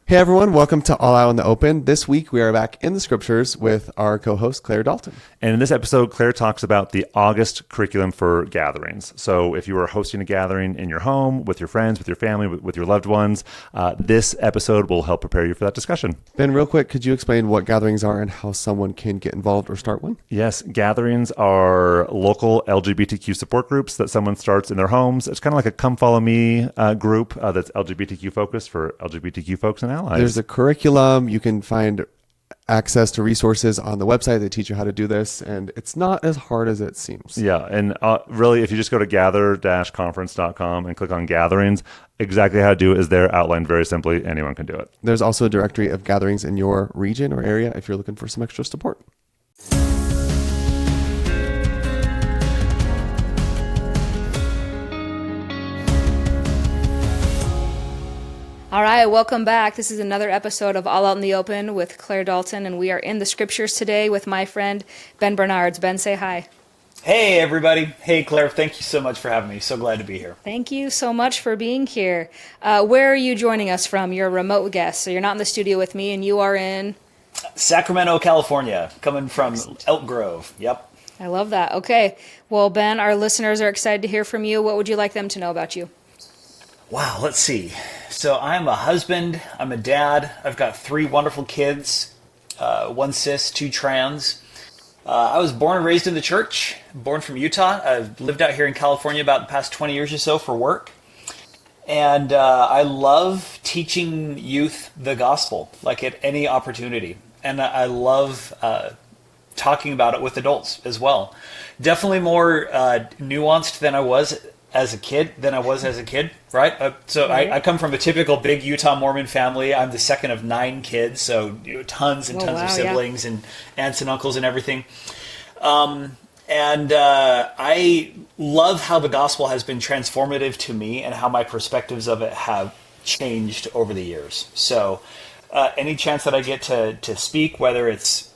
Hey everyone, welcome to All Out in the Open. This week we are back in the scriptures with our co-host Clare Dalton. And in this episode, Claire talks about the August curriculum for gatherings. So if you are hosting a gathering in your home, with your friends, with your family, with your loved ones, this episode will help prepare you for that discussion. Ben, real quick, could you explain what gatherings are and how someone can get involved or start one? Yes, gatherings are local LGBTQ support groups that someone starts in their homes. It's kind of like a Come Follow Me group that's LGBTQ focused for LGBTQ folks and allies. There's a curriculum. You can find access to resources on the website that teach you how to do this, and it's not as hard as it seems. Yeah, and really, if you just go to gather-conference.com and click on gatherings, exactly how to do it is there, outlined very simply. Anyone can do it. There's also a directory of gatherings in your region or area if you're looking for some extra support. All right, welcome back. This is another episode of All Out in the Open with Clare Dalton, and we are in the scriptures today with my friend Ben Bernards. Ben, say hi. Hey, everybody. Hey, Claire. Thank you so much for having me. So glad to be here. Thank you so much for being here. Where are you joining us from? You're a remote guest, so you're not in the studio with me, and you are in? Sacramento, California, coming from Elk Grove. Yep. I love that. Okay. Well, Ben, our listeners are excited to hear from you. What would you like them to know about you? Wow, let's see. So I'm a husband. I'm a dad. I've got 3 wonderful kids, 1 cis, 2 trans. I was born and raised in the church, born from Utah. I've lived out here in California about the past 20 years or so for work. And I love teaching youth the gospel, like at any opportunity. And I love talking about it with adults as well. Definitely more nuanced than I was as a kid, right? I come from a typical big Utah Mormon family. I'm the second of 9 kids, so tons and tons of siblings and aunts and uncles and everything. I love how the gospel has been transformative to me and how my perspectives of it have changed over the years. So any chance that I get to speak, whether it's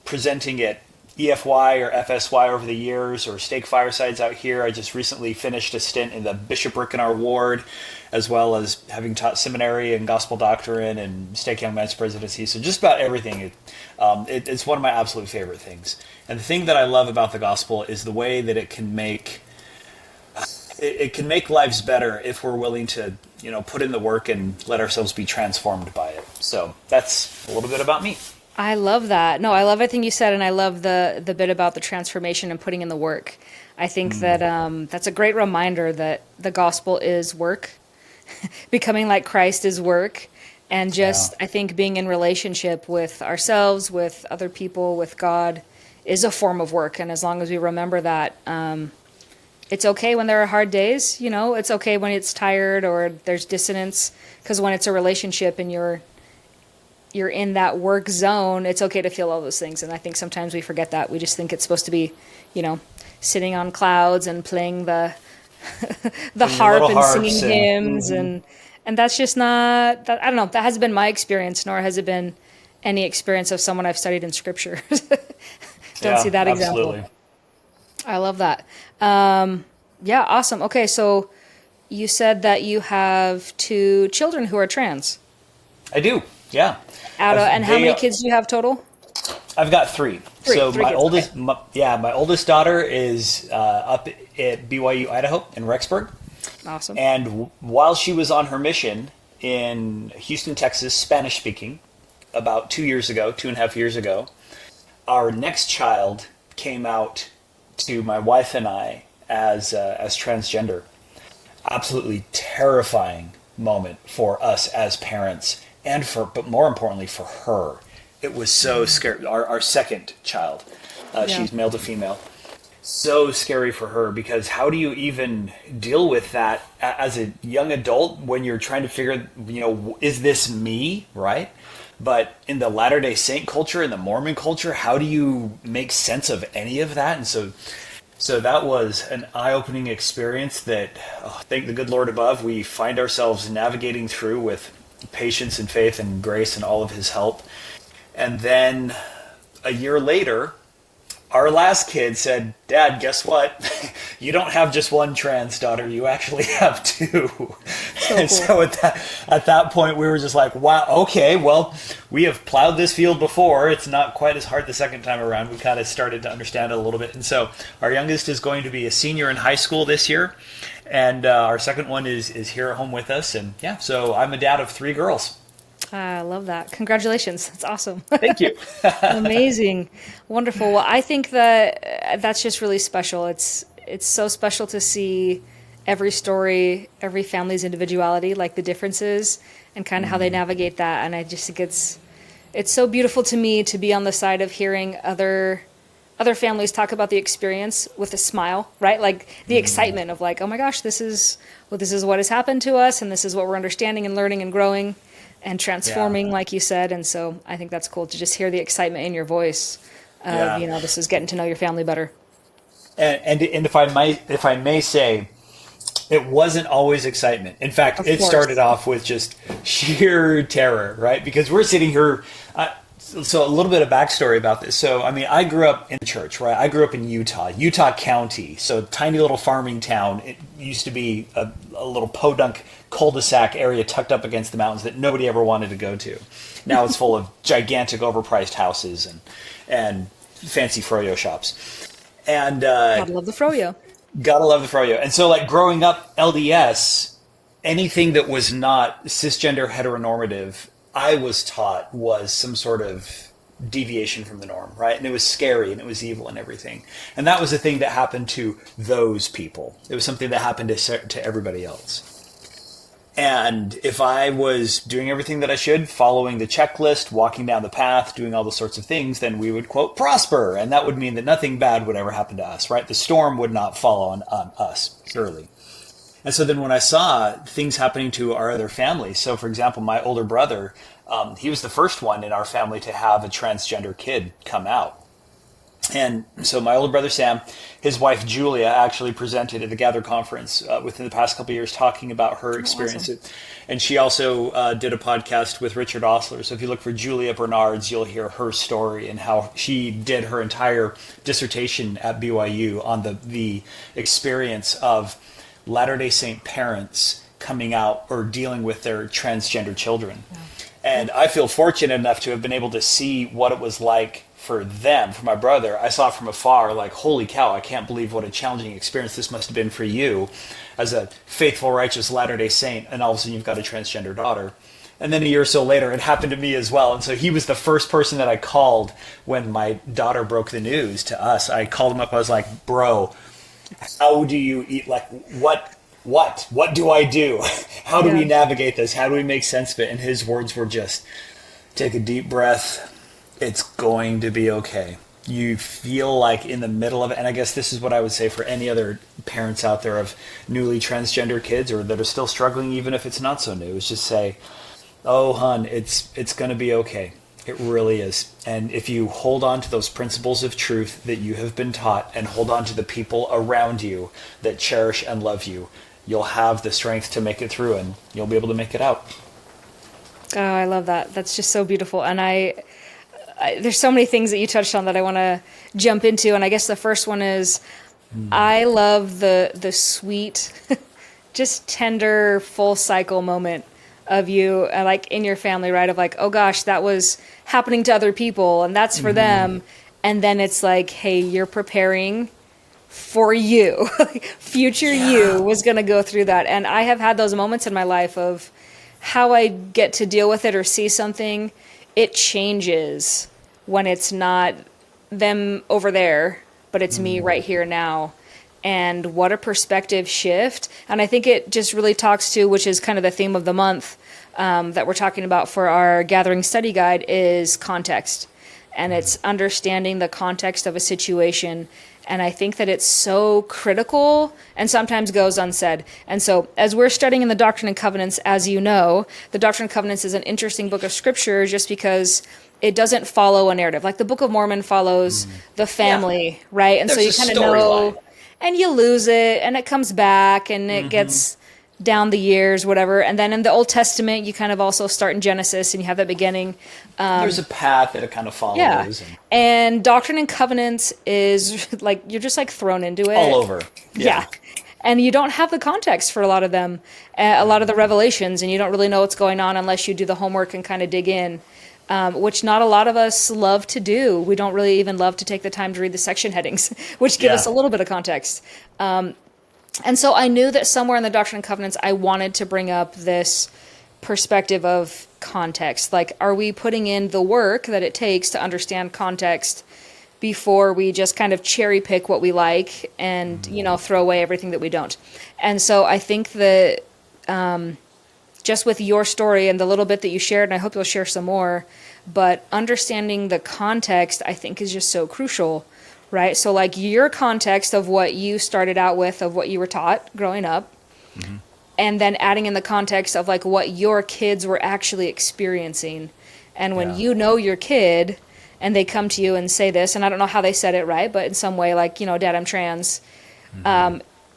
presenting at EFY or FSY over the years, or stake firesides out here. I just recently finished a stint in the bishopric in our ward, as well as having taught seminary and gospel doctrine and stake young men's presidency. So just about everything. It's one of my absolute favorite things. And the thing that I love about the gospel is the way that it can make lives better if we're willing to, put in the work and let ourselves be transformed by it. So that's a little bit about me. I love that. No, I love everything you said, and I love the bit about the transformation and putting in the work. I think that that's a great reminder that the gospel is work. Becoming like Christ is work. And I think being in relationship with ourselves, with other people, with God is a form of work. And as long as we remember that, it's okay when there are hard days. It's okay when it's tired or there's dissonance, because when it's a relationship and you're in that work zone, it's okay to feel all those things. And I think sometimes we forget that. We just think it's supposed to be, sitting on clouds and playing the harp and singing hymns. And that's just not, I don't know, that hasn't been my experience, nor has it been any experience of someone I've studied in scripture. Don't see that example. Absolutely. I love that. Awesome. Okay, so you said that you have 2 children who are trans. I do, yeah. And how many kids do you have total? I've got 3. So my oldest daughter is up at BYU Idaho in Rexburg. Awesome. And while she was on her mission in Houston, Texas, Spanish speaking, about 2.5 years ago, our next child came out to my wife and I as transgender. Absolutely terrifying moment for us as parents. But more importantly for her, it was so scary. Our second child, she's male to female, so scary for her, because how do you even deal with that as a young adult when you're trying to figure, is this me, right? But in the Latter-day Saint culture, in the Mormon culture, how do you make sense of any of that? And so that was an eye-opening experience that, thank the good Lord above, we find ourselves navigating through with patience and faith and grace and all of his help. And then a year later, our last kid said, "Dad, guess what? You don't have just one trans daughter. You actually have 2." So And cool. so at that point, we were just like, wow, okay, well, we have plowed this field before. It's not quite as hard the second time around. We kind of started to understand it a little bit. And so our youngest is going to be a senior in high school this year. And our second one is here at home with us. And yeah, so I'm a dad of 3 girls. I love that. Congratulations. That's awesome. Thank you. Amazing. Wonderful. Well, I think that that's just really special. It's so special to see every story, every family's individuality, like the differences and kind of how they navigate that. And I just think it's so beautiful to me to be on the side of hearing other families talk about the experience with a smile, right? Like the excitement of like, oh my gosh, this is what has happened to us, and this is what we're understanding and learning and growing and transforming, like you said. And so I think that's cool to just hear the excitement in your voice of, this is getting to know your family better. And if I may say, it wasn't always excitement. In fact, Of it course. started off with just sheer terror, right? Because we're sitting here. So a little bit of backstory about this. So, I mean, I grew up in the church, right? I grew up in Utah County. So tiny little farming town. It used to be a little podunk cul-de-sac area tucked up against the mountains that nobody ever wanted to go to. Now it's full of gigantic overpriced houses and fancy froyo shops. And Gotta love the froyo. gotta love the froyo. And so, like, growing up LDS, anything that was not cisgender heteronormative, I was taught was some sort of deviation from the norm, right? And it was scary and it was evil and everything. And that was the thing that happened to those people. It was something that happened to everybody else. And if I was doing everything that I should, following the checklist, walking down the path, doing all those sorts of things, then we would, quote, prosper. And that would mean that nothing bad would ever happen to us, right? The storm would not fall on us, surely. And so then when I saw things happening to our other families, so for example, my older brother, he was the first one in our family to have a transgender kid come out. And so my older brother Sam, his wife Julia actually presented at the Gather conference within the past couple of years talking about her experience. Awesome. And she also did a podcast with Richard Osler. So if you look for Julia Bernards, you'll hear her story and how she did her entire dissertation at BYU on the experience of Latter-day Saint parents coming out or dealing with their transgender children. Yeah. And I feel fortunate enough to have been able to see what it was like for them, for my brother. I saw it from afar, like, holy cow, I can't believe what a challenging experience this must have been for you as a faithful, righteous Latter-day Saint, and all of a sudden you've got a transgender daughter. And then a year or so later, it happened to me as well. And so he was the first person that I called when my daughter broke the news to us. I called him up, I was like, bro, how do you eat, like, what do I do? How do we navigate this? How do we make sense of it? And his words were just, take a deep breath. It's going to be okay. You feel like in the middle of it, and I guess this is what I would say for any other parents out there of newly transgender kids or that are still struggling, even if it's not so new, is just say, oh, hon, it's going to be okay. It really is. And if you hold on to those principles of truth that you have been taught and hold on to the people around you that cherish and love you, you'll have the strength to make it through and you'll be able to make it out. Oh, I love that. That's just so beautiful. And I there's so many things that you touched on that I want to jump into. And I guess the first one is I love the sweet, just tender, full cycle moment of you, like in your family, right? Of like, oh gosh, that was happening to other people and that's for them. And then it's like, hey, you're preparing for you. Future you was going to go through that. And I have had those moments in my life of how I get to deal with it or see something. It changes when it's not them over there, but it's me right here now. And what a perspective shift. And I think it just really talks to, which is kind of the theme of the month that we're talking about for our Gathering Study Guide, is context. And it's understanding the context of a situation. And I think that it's so critical and sometimes goes unsaid. And so as we're studying in the Doctrine and Covenants, as you know, the Doctrine and Covenants is an interesting book of scripture just because it doesn't follow a narrative. Like the Book of Mormon follows the family, right? And There's so you a kind of know, storyline. and you lose it and it comes back and it gets down the years, whatever. And then in the Old Testament, you kind of also start in Genesis and you have that beginning. There's a path that it kind of follows. Yeah. And Doctrine and Covenants is like, you're just like thrown into it. All over. Yeah. and you don't have the context for a lot of them, a lot of the revelations, and you don't really know what's going on unless you do the homework and kind of dig in, which not a lot of us love to do. We don't really even love to take the time to read the section headings, which give us a little bit of context. And so I knew that somewhere in the Doctrine and Covenants, I wanted to bring up this perspective of context. Like, are we putting in the work that it takes to understand context before we just kind of cherry pick what we like and, throw away everything that we don't? And so I think that just with your story and the little bit that you shared, and I hope you'll share some more, but understanding the context, I think, is just so crucial. Right? So like your context of what you started out with, of what you were taught growing up, and then adding in the context of like what your kids were actually experiencing. And when you know your kid and they come to you and say this, and I don't know how they said it right, but in some way like, Dad, I'm trans.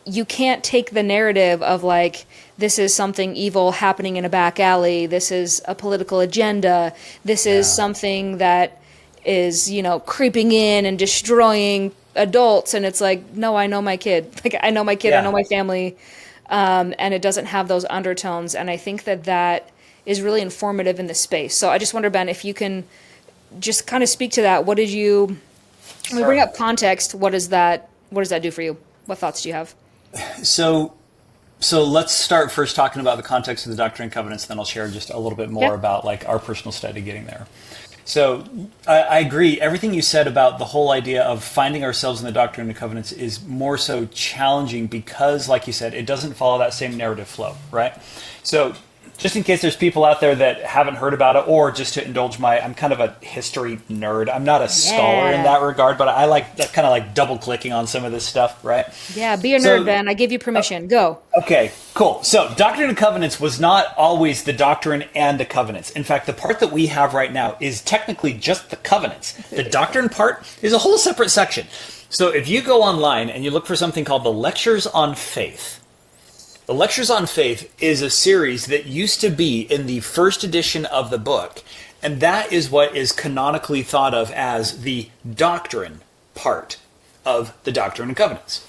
You can't take the narrative of like, this is something evil happening in a back alley. This is a political agenda. This is something that is, creeping in and destroying adults. And it's like, no, I know my kid. Like, I know my kid, I know my family. And it doesn't have those undertones. And I think that is really informative in the space. So I just wonder, Ben, if you can just kind of speak to that. What did you, when we bring up context, what does that do for you? What thoughts do you have? So let's start first talking about the context of the Doctrine and Covenants, then I'll share just a little bit more about like our personal study getting there. So I agree. Everything you said about the whole idea of finding ourselves in the Doctrine and Covenants is more so challenging because, like you said, it doesn't follow that same narrative flow, right? So just in case there's people out there that haven't heard about it, or just to indulge I'm kind of a history nerd. I'm not a scholar in that regard, but I like that kind of like double clicking on some of this stuff, right? Yeah, be a nerd, Ben. I give you permission. Go. Okay, cool. So Doctrine and Covenants was not always the Doctrine and the Covenants. In fact, the part that we have right now is technically just the Covenants. The Doctrine part is a whole separate section. So if you go online and you look for something called the Lectures on Faith, the Lectures on Faith is a series that used to be in the first edition of the book, and that is what is canonically thought of as the doctrine part of the Doctrine and Covenants.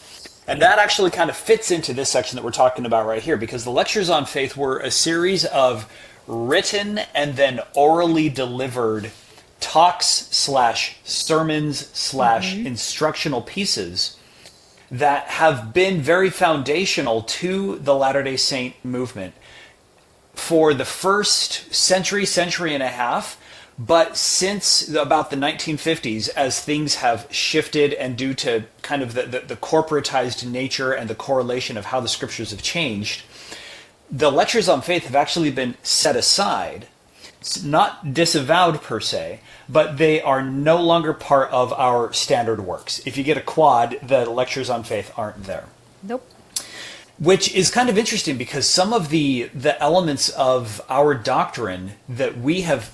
And that actually kind of fits into this section that we're talking about right here, because the Lectures on Faith were a series of written and then orally delivered talks/sermons/instructional pieces that have been very foundational to the Latter-day Saint movement for the first century and a half. But since about the 1950s, as things have shifted and due to kind of the corporatized nature and the correlation of how the scriptures have changed, the Lectures on Faith have actually been set aside. It's not disavowed per se, but they are no longer part of our standard works. If you get a quad, the Lectures on Faith aren't there. Nope. Which is kind of interesting because some of the elements of our doctrine that we have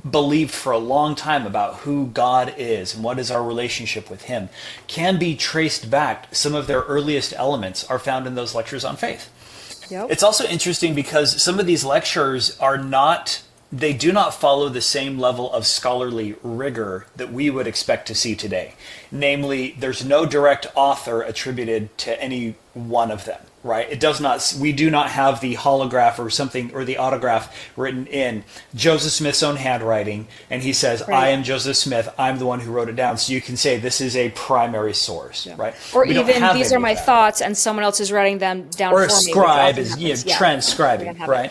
believed for a long time about who God is and what is our relationship with Him can be traced back. Some of their earliest elements are found in those Lectures on Faith. Yep. It's also interesting because some of these lectures they do not follow the same level of scholarly rigor that we would expect to see today. Namely, there's no direct author attributed to any one of them, right? We do not have the holograph or something, or the autograph written in Joseph Smith's own handwriting, and he says, I am Joseph Smith, I'm the one who wrote it down. So you can say this is a primary source, right? Or even these are my thoughts and someone else is writing them down for me. Or a scribe is transcribing, right?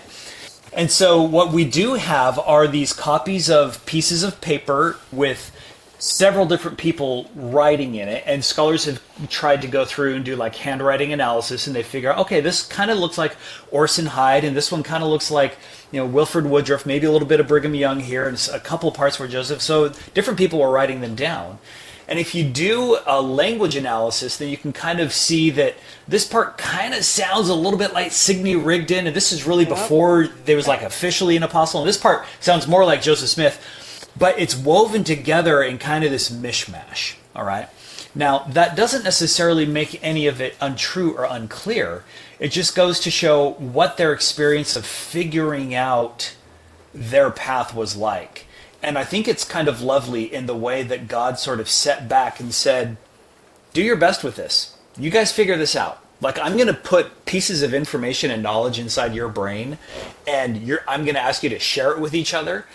And so what we do have are these copies of pieces of paper with several different people writing in it, and scholars have tried to go through and do like handwriting analysis, and they figure out, okay, this kind of looks like Orson Hyde, and this one kind of looks like, Wilford Woodruff, maybe a little bit of Brigham Young here, and a couple of parts were Joseph. So different people were writing them down. And if you do a language analysis, then you can kind of see that this part kind of sounds a little bit like Sidney Rigdon, and this is really before there was like officially an apostle, and this part sounds more like Joseph Smith, but it's woven together in kind of this mishmash, all right? Now, that doesn't necessarily make any of it untrue or unclear. It just goes to show what their experience of figuring out their path was like. And I think it's kind of lovely in the way that God sort of set back and said, do your best with this. You guys figure this out. Like, I'm going to put pieces of information and knowledge inside your brain, and I'm going to ask you to share it with each other.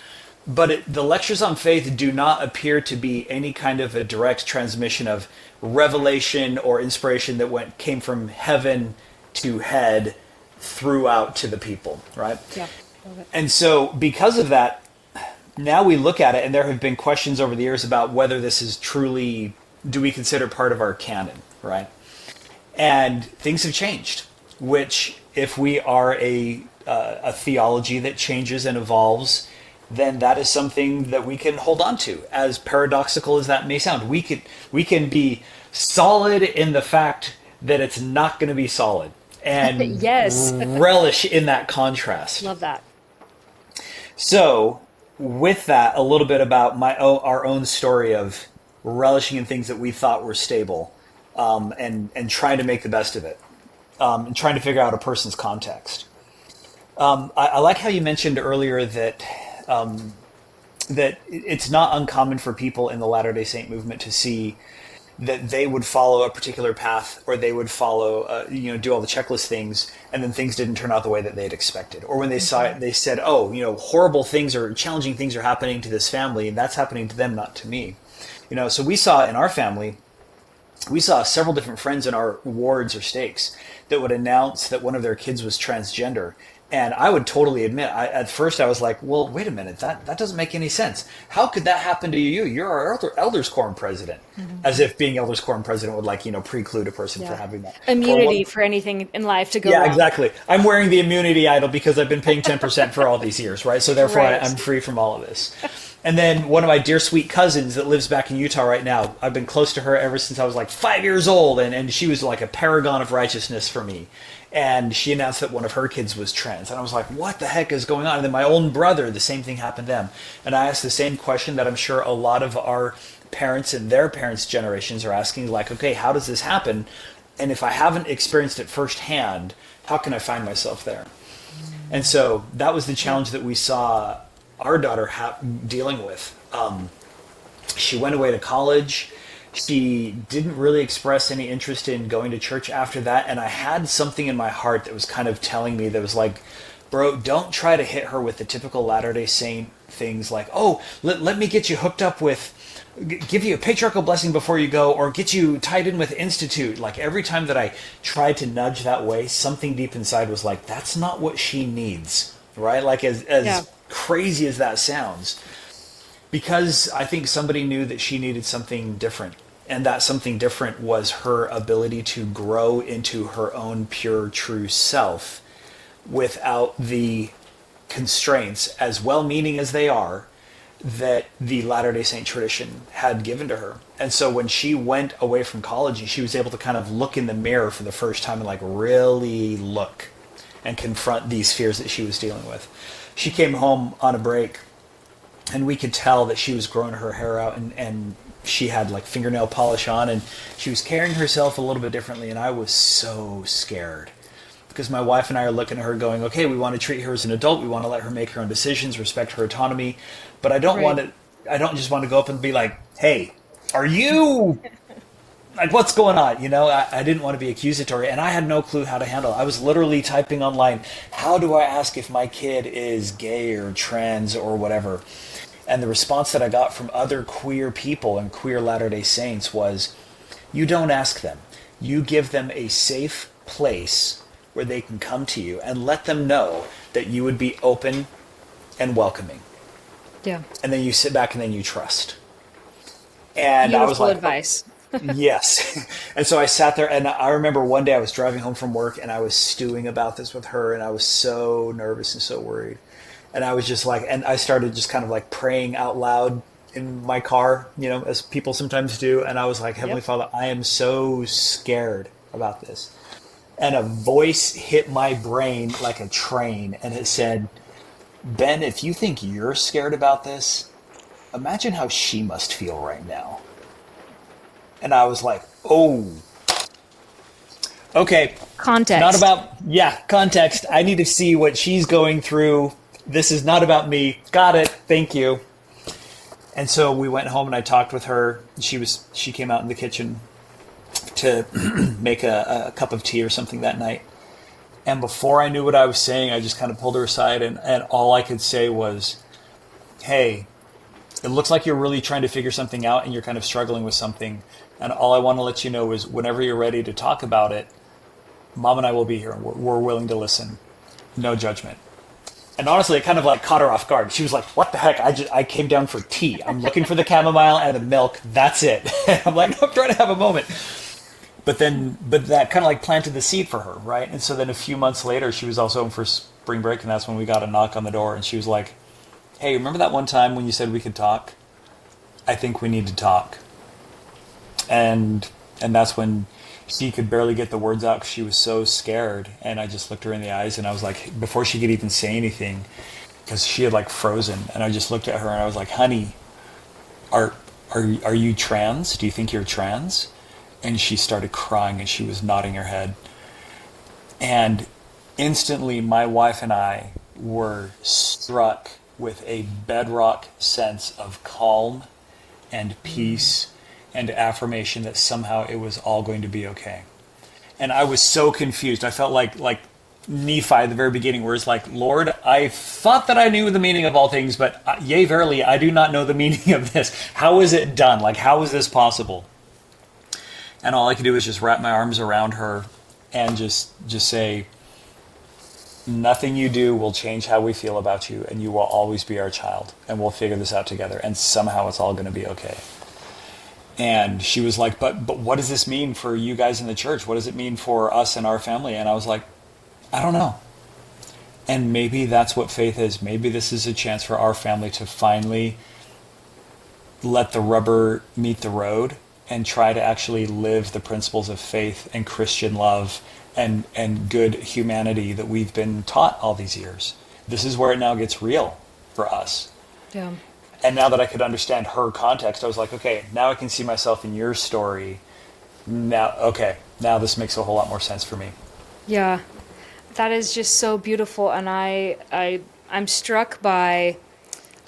But the lectures on faith do not appear to be any kind of a direct transmission of revelation or inspiration that came from heaven to head throughout to the people, right? Yeah. Love it. And so because of that, now we look at it, and there have been questions over the years about whether this is truly, do we consider part of our canon, right? And things have changed, which if we are a theology that changes and evolves, then that is something that we can hold on to. As paradoxical as that may sound, we can be solid in the fact that it's not going to be solid, and Yes. relish in that contrast. Love that. So, with that, a little bit about our own story of relishing in things that we thought were stable, and trying to make the best of it, and trying to figure out a person's context. I like how you mentioned earlier that it's not uncommon for people in the Latter-day Saint movement to see that they would follow a particular path, or they would follow, do all the checklist things, and then things didn't turn out the way that they had expected. Or when they saw it, they said, oh, horrible things or challenging things are happening to this family, and that's happening to them, not to me. So we saw in our family, we saw several different friends in our wards or stakes that would announce that one of their kids was transgender. And I would totally admit, at first I was like, well, wait a minute, that doesn't make any sense. How could that happen to you? You're our elders quorum president. Mm-hmm. As if being elders quorum president would preclude a person for having that. Immunity for anything in life to go wrong. Yeah, exactly. I'm wearing the immunity idol because I've been paying 10% for all these years, right? So therefore Right. I'm free from all of this. And then one of my dear sweet cousins that lives back in Utah right now, I've been close to her ever since I was like 5 years old, and she was like a paragon of righteousness for me. And she announced that one of her kids was trans. And I was like, what the heck is going on? And then my own brother, the same thing happened to them. And I asked the same question that I'm sure a lot of our parents and their parents' generations are asking, like, okay, how does this happen? And if I haven't experienced it firsthand, how can I find myself there? And so that was the challenge that we saw our daughter dealing with. She went away to college. She didn't really express any interest in going to church after that. And I had something in my heart that was kind of telling me, that was like, bro, don't try to hit her with the typical Latter-day Saint things like, oh, let me get you hooked up with, give you a patriarchal blessing before you go, or get you tied in with Institute. Like, every time that I tried to nudge that way, something deep inside was like, that's not what she needs, right? Like, as crazy as that sounds. Because I think somebody knew that she needed something different. And that something different was her ability to grow into her own pure, true self without the constraints, as well-meaning as they are, that the Latter-day Saint tradition had given to her. And so when she went away from college, and she was able to kind of look in the mirror for the first time and like really look and confront these fears that she was dealing with. She came home on a break, and we could tell that she was growing her hair out, and she had like fingernail polish on, and she was carrying herself a little bit differently. And I was so scared, because my wife and I are looking at her going, okay, we want to treat her as an adult. We want to let her make her own decisions, respect her autonomy. But I don't just want to go up and be like, hey, are you like, what's going on? I didn't want to be accusatory, and I had no clue how to handle it. I was literally typing online, how do I ask if my kid is gay or trans or whatever? And the response that I got from other queer people and queer Latter-day Saints was, you don't ask them. You give them a safe place where they can come to you, and let them know that you would be open and welcoming. Yeah. And then you sit back and then you trust. And Beautiful I was like, advice. yes. And so I sat there, and I remember one day I was driving home from work, and I was stewing about this with her, and I was so nervous and so worried. And I was just like, and I started just kind of like praying out loud in my car, as people sometimes do. And I was like, Heavenly Father, I am so scared about this. And a voice hit my brain like a train, and it said, Ben, if you think you're scared about this, imagine how she must feel right now. And I was like, oh, okay. Context. Context. I need to see what she's going through. This is not about me. Got it. Thank you. And so we went home, and I talked with her. She came out in the kitchen to make a cup of tea or something that night. And before I knew what I was saying, I just kind of pulled her aside, and all I could say was, hey, it looks like you're really trying to figure something out and you're kind of struggling with something. And all I want to let you know is whenever you're ready to talk about it, Mom and I will be here. We're willing to listen. No judgment. And honestly, it kind of like caught her off guard. She was like, what the heck? I came down for tea. I'm looking for the chamomile and the milk. That's it. I'm like, I'm trying to have a moment. But that kind of like planted the seed for her, right? And so then a few months later, she was also home for spring break, and that's when we got a knock on the door. And she was like, hey, remember that one time when you said we could talk? I think we need to talk. And that's when she could barely get the words out because she was so scared. And I just looked her in the eyes, and I was like, before she could even say anything, because she had like frozen, and I just looked at her and I was like, honey, are you trans? Do you think you're trans? And she started crying and she was nodding her head. And instantly my wife and I were struck with a bedrock sense of calm and peace and affirmation that somehow it was all going to be okay. And I was so confused. I felt like Nephi at the very beginning, where it's like, Lord, I thought that I knew the meaning of all things, but yea, verily, I do not know the meaning of this. How is it done? Like, how is this possible? And all I could do was just wrap my arms around her and just say, nothing you do will change how we feel about you, and you will always be our child, and we'll figure this out together, and somehow it's all going to be okay. And she was like, but what does this mean for you guys in the church? What does it mean for us and our family? And I was like, I don't know. And maybe that's what faith is. Maybe this is a chance for our family to finally let the rubber meet the road and try to actually live the principles of faith and Christian love and good humanity that we've been taught all these years. This is where it now gets real for us. Yeah. And now that I could understand her context, I was like, okay, now I can see myself in your story. Now this makes a whole lot more sense for me. Yeah. That is just so beautiful. And I'm struck by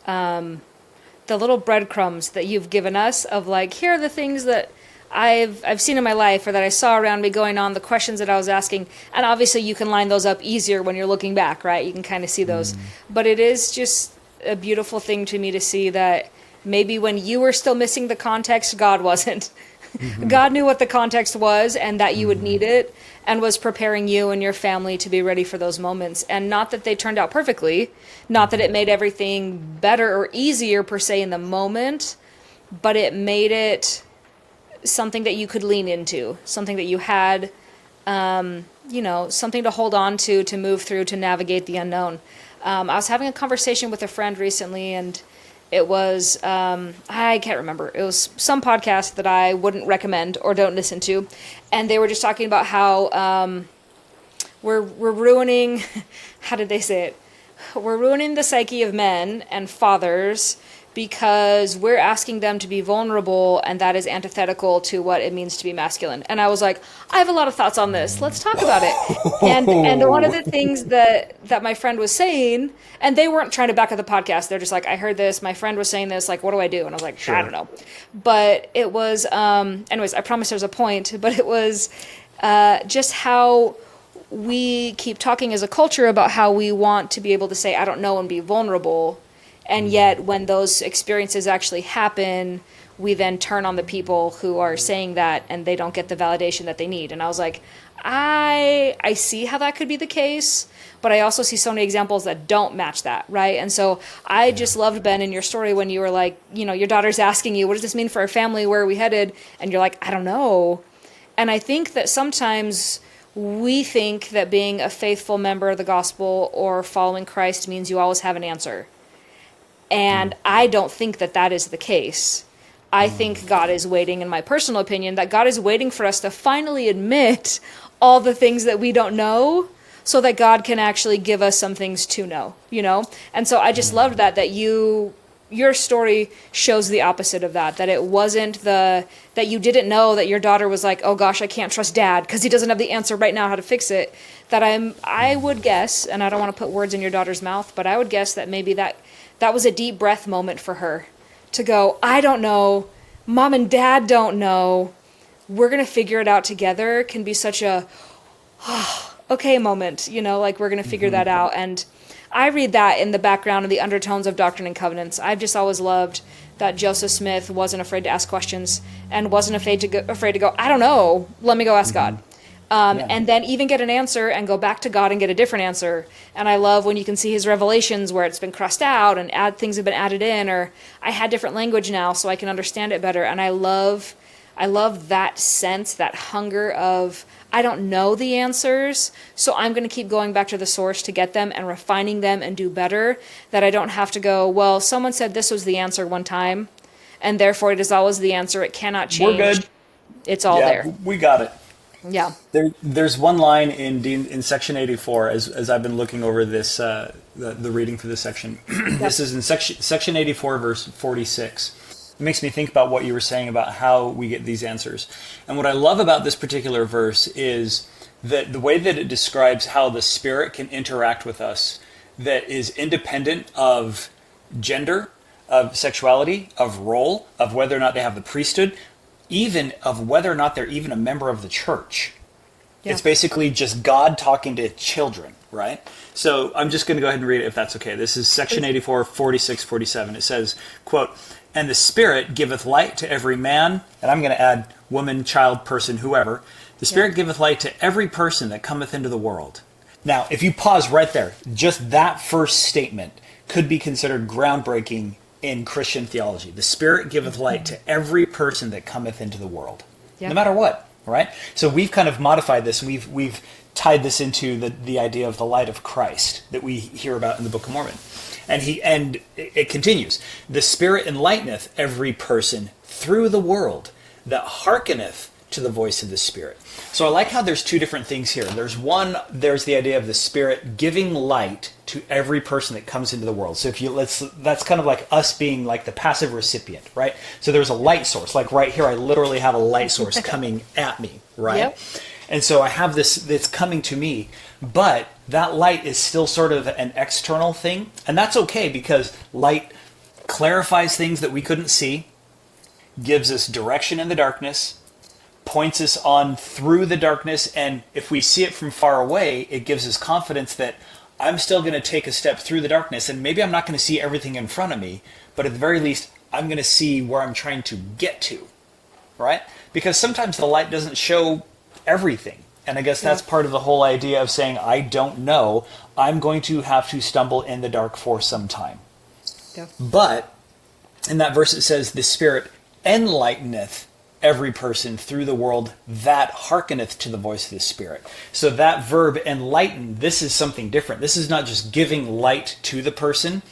the little breadcrumbs that you've given us of like, here are the things that I've seen in my life or that I saw around me going on, the questions that I was asking. And obviously you can line those up easier when you're looking back, right? You can kind of see those. But it is just a beautiful thing to me to see that maybe when you were still missing the context, God wasn't. God knew what the context was and that you would need it, and was preparing you and your family to be ready for those moments. And not that they turned out perfectly, not that it made everything better or easier per se in the moment, but it made it something that you could lean into, something that you had, something to hold on to move through, to navigate the unknown. I was having a conversation with a friend recently, and it was, I can't remember. It was some podcast that I wouldn't recommend or don't listen to. And they were just talking about how we're ruining, how did they say it? We're ruining the psyche of men and fathers because we're asking them to be vulnerable, and that is antithetical to what it means to be masculine. And I was like, I have a lot of thoughts on this. Let's talk about it. And one of the things that my friend was saying, and they weren't trying to back up the podcast. They're just like, I heard this. My friend was saying this. Like, what do I do? And I was like, Sure. I don't know. But it was, anyways, I promise there's a point. But it was just how we keep talking as a culture about how we want to be able to say, I don't know, and be vulnerable. And yet when those experiences actually happen, we then turn on the people who are saying that, and they don't get the validation that they need. And I was like, I see how that could be the case, but I also see so many examples that don't match that, right? And so I just loved, Ben, in your story when you were like, your daughter's asking you, what does this mean for our family? Where are we headed? And you're like, I don't know. And I think that sometimes we think that being a faithful member of the gospel or following Christ means you always have an answer. And I don't think that that is the case. I think God is waiting, in my personal opinion, that God is waiting for us to finally admit all the things that we don't know, so that God can actually give us some things to know, And so I just loved that your story shows the opposite of that it wasn't that you didn't know, that your daughter was like, oh gosh, I can't trust dad because he doesn't have the answer right now how to fix it. That I would guess, and I don't want to put words in your daughter's mouth, but I would guess that maybe that was a deep breath moment for her to go, I don't know, mom and dad don't know, we're going to figure it out together can be such a, okay moment, like we're going to figure that out. And I read that in the background of the undertones of Doctrine and Covenants. I've just always loved that Joseph Smith wasn't afraid to ask questions and wasn't afraid to go, I don't know, let me go ask God. And then even get an answer and go back to God and get a different answer. And I love when you can see his revelations where it's been crossed out and things have been added in, or I had different language now so I can understand it better. And I love that sense, that hunger of, I don't know the answers, so I'm going to keep going back to the source to get them and refining them and do better, that I don't have to go, well, someone said this was the answer one time, and therefore it is always the answer. It cannot change. We're good. It's all there. We got it. Yeah. There's one line in section 84 as I've been looking over this the reading for this section. This is in section 84 verse 46. It makes me think about what you were saying about how we get these answers. And what I love about this particular verse is that the way that it describes how the Spirit can interact with us, that is independent of gender, of sexuality, of role, of whether or not they have the priesthood, even of whether or not they're even a member of the church. Yeah. It's basically just God talking to children, right? So I'm just going to go ahead and read it if that's okay. This is section 84, 46, 47. It says, quote, "And the Spirit giveth light to every man," and I'm going to add woman, child, person, whoever. "The Spirit giveth light to every person that cometh into the world." Now, if you pause right there, just that first statement could be considered groundbreaking in Christian theology. The Spirit giveth light to every person that cometh into the world, no matter what, right? So we've kind of modified this, and we've tied this into the idea of the light of Christ that we hear about in the Book of Mormon. And it continues, "The Spirit enlighteneth every person through the world that hearkeneth to the voice of the Spirit." So I like how there's two different things here. There's the idea of the Spirit giving light to every person that comes into the world. So that's kind of like us being like the passive recipient, right? So there's a light source. Like right here, I literally have a light source coming at me, right? Yep. And so I have this that's coming to me, but that light is still sort of an external thing. And that's okay, because light clarifies things that we couldn't see, gives us direction in the darkness, points us on through the darkness, and if we see it from far away, it gives us confidence that I'm still going to take a step through the darkness, and maybe I'm not going to see everything in front of me, but at the very least, I'm going to see where I'm trying to get to, right? Because sometimes the light doesn't show everything, and I guess that's part of the whole idea of saying, I don't know, I'm going to have to stumble in the dark for some time. Yeah. But in that verse it says, "The Spirit enlighteneth every person through the world that hearkeneth to the voice of the Spirit." So that verb enlighten, this is something different. This is not just giving light to the person.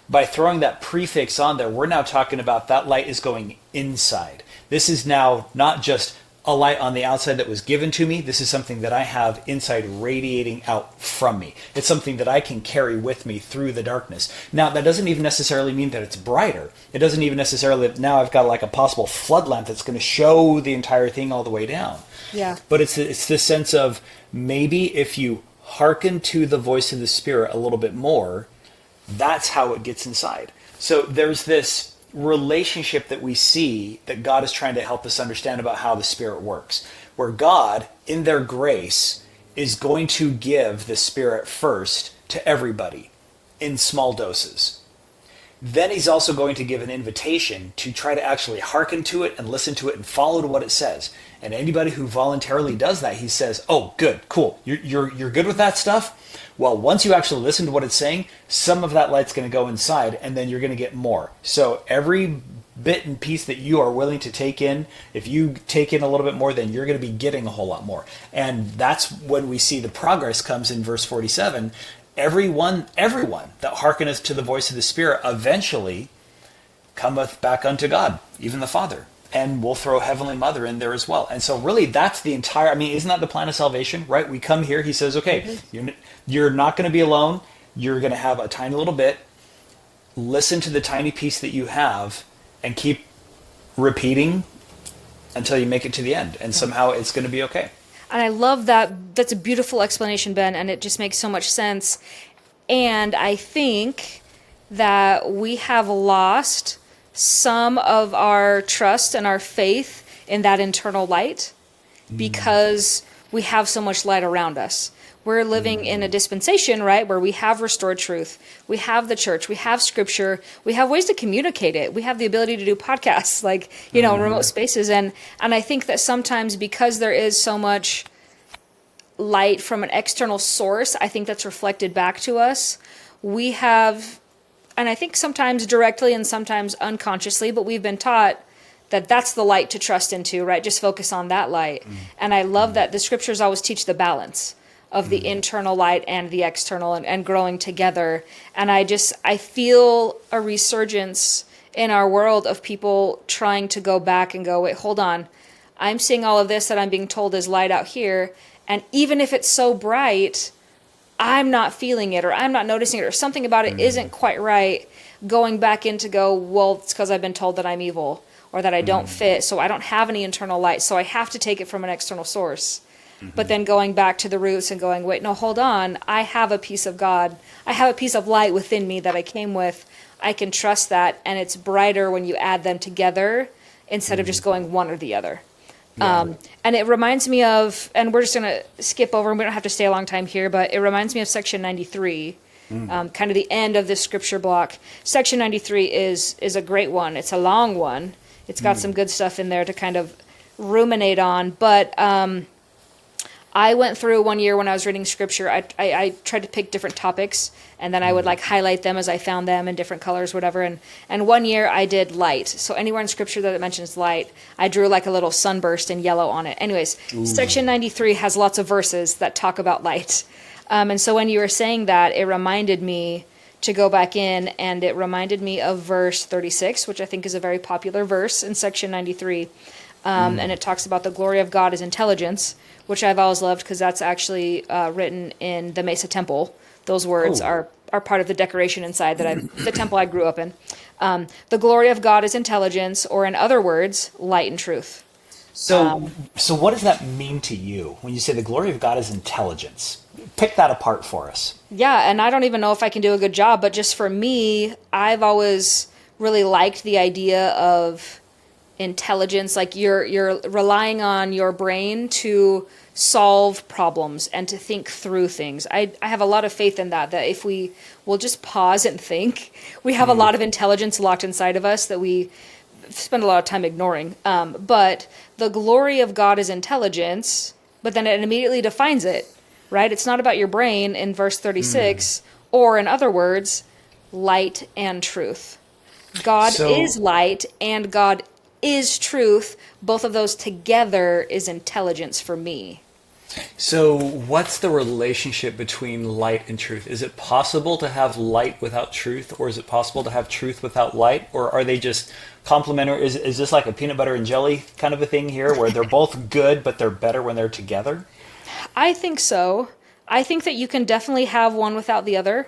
By throwing that prefix on there, we're now talking about that light is going inside. This is now not just a light on the outside that was given to me. This is something that I have inside radiating out from me. It's something that I can carry with me through the darkness. Now, that doesn't even necessarily mean that it's brighter. It doesn't even necessarily, now I've got like a possible flood lamp that's going to show the entire thing all the way down. Yeah. But it's this sense of maybe if you hearken to the voice of the Spirit a little bit more, that's how it gets inside. So there's this relationship that we see that God is trying to help us understand about how the Spirit works, where God, in their grace, is going to give the Spirit first to everybody in small doses. Then he's also going to give an invitation to try to actually hearken to it and listen to it and follow to what it says. And anybody who voluntarily does that, he says, "Oh, good, cool. You're good with that stuff? Well, once you actually listen to what it's saying, some of that light's going to go inside, and then you're going to get more." So every bit and piece that you are willing to take in, if you take in a little bit more, then you're going to be getting a whole lot more. And that's when we see the progress comes in verse 47. Everyone that hearkeneth to the voice of the Spirit eventually cometh back unto God, even the Father. And we'll throw Heavenly Mother in there as well. And so really that's the entire, I mean, isn't that the plan of salvation, right? We come here, he says, okay, you're not going to be alone. You're going to have a tiny little bit. Listen to the tiny piece that you have and keep repeating until you make it to the end. And somehow it's going to be okay. And I love that. That's a beautiful explanation, Ben, and it just makes so much sense. And I think that we have lost some of our trust and our faith in that internal light because we have so much light around us. We're living in a dispensation, right, where we have restored truth. We have the church. We have scripture. We have ways to communicate it. We have the ability to do podcasts, like, in remote spaces. And I think that sometimes because there is so much light from an external source, I think that's reflected back to us. We have, and I think sometimes directly and sometimes unconsciously, but we've been taught that that's the light to trust into, right? Just focus on that light. And I love that the scriptures always teach the balance of the internal light and the external and growing together. And I feel a resurgence in our world of people trying to go back and go, wait, hold on. I'm seeing all of this that I'm being told is light out here. And even if it's so bright, I'm not feeling it or I'm not noticing it or something about it isn't quite right. Going back in to go, well, it's because I've been told that I'm evil or that I don't fit. So I don't have any internal light. So I have to take it from an external source. But then going back to the roots and going, wait, no, hold on. I have a piece of God. I have a piece of light within me that I came with. I can trust that. And it's brighter when you add them together instead of just going one or the other. And it reminds me of, and we're just going to skip over, and we don't have to stay a long time here, but it reminds me of section 93, kind of the end of this scripture block. Section 93 is a great one. It's a long one. It's got some good stuff in there to kind of ruminate on. But I went through one year when I was reading scripture, I tried to pick different topics, and then I would like highlight them as I found them in different colors, whatever. And one year I did light. So anywhere in scripture that it mentions light, I drew like a little sunburst in yellow on it. Anyways, section 93 has lots of verses that talk about light. And so when you were saying that, it reminded me to go back in, and it reminded me of verse 36, which I think is a very popular verse in section 93. And it talks about the glory of God as intelligence, which I've always loved because that's actually written in the Mesa Temple. Those words are part of the decoration inside the temple I grew up in. The glory of God is intelligence, or in other words, light and truth. So what does that mean to you when you say the glory of God is intelligence? Pick that apart for us. Yeah, and I don't even know if I can do a good job, but just for me, I've always really liked the idea of intelligence, like you're relying on your brain to solve problems and to think through things. I have a lot of faith in that if we will just pause and think, we have a lot of intelligence locked inside of us that we spend a lot of time ignoring. But the glory of God is intelligence, but then it immediately defines it, right? It's not about your brain in verse 36, or in other words, light and truth. God is light and God is truth. Both of those together is intelligence for me. So what's the relationship between light and truth? Is it possible to have light without truth, or is it possible to have truth without light, or are they just complementary? Is this like a peanut butter and jelly kind of a thing here, where they're both good but they're better when they're together? I think so. I think that you can definitely have one without the other.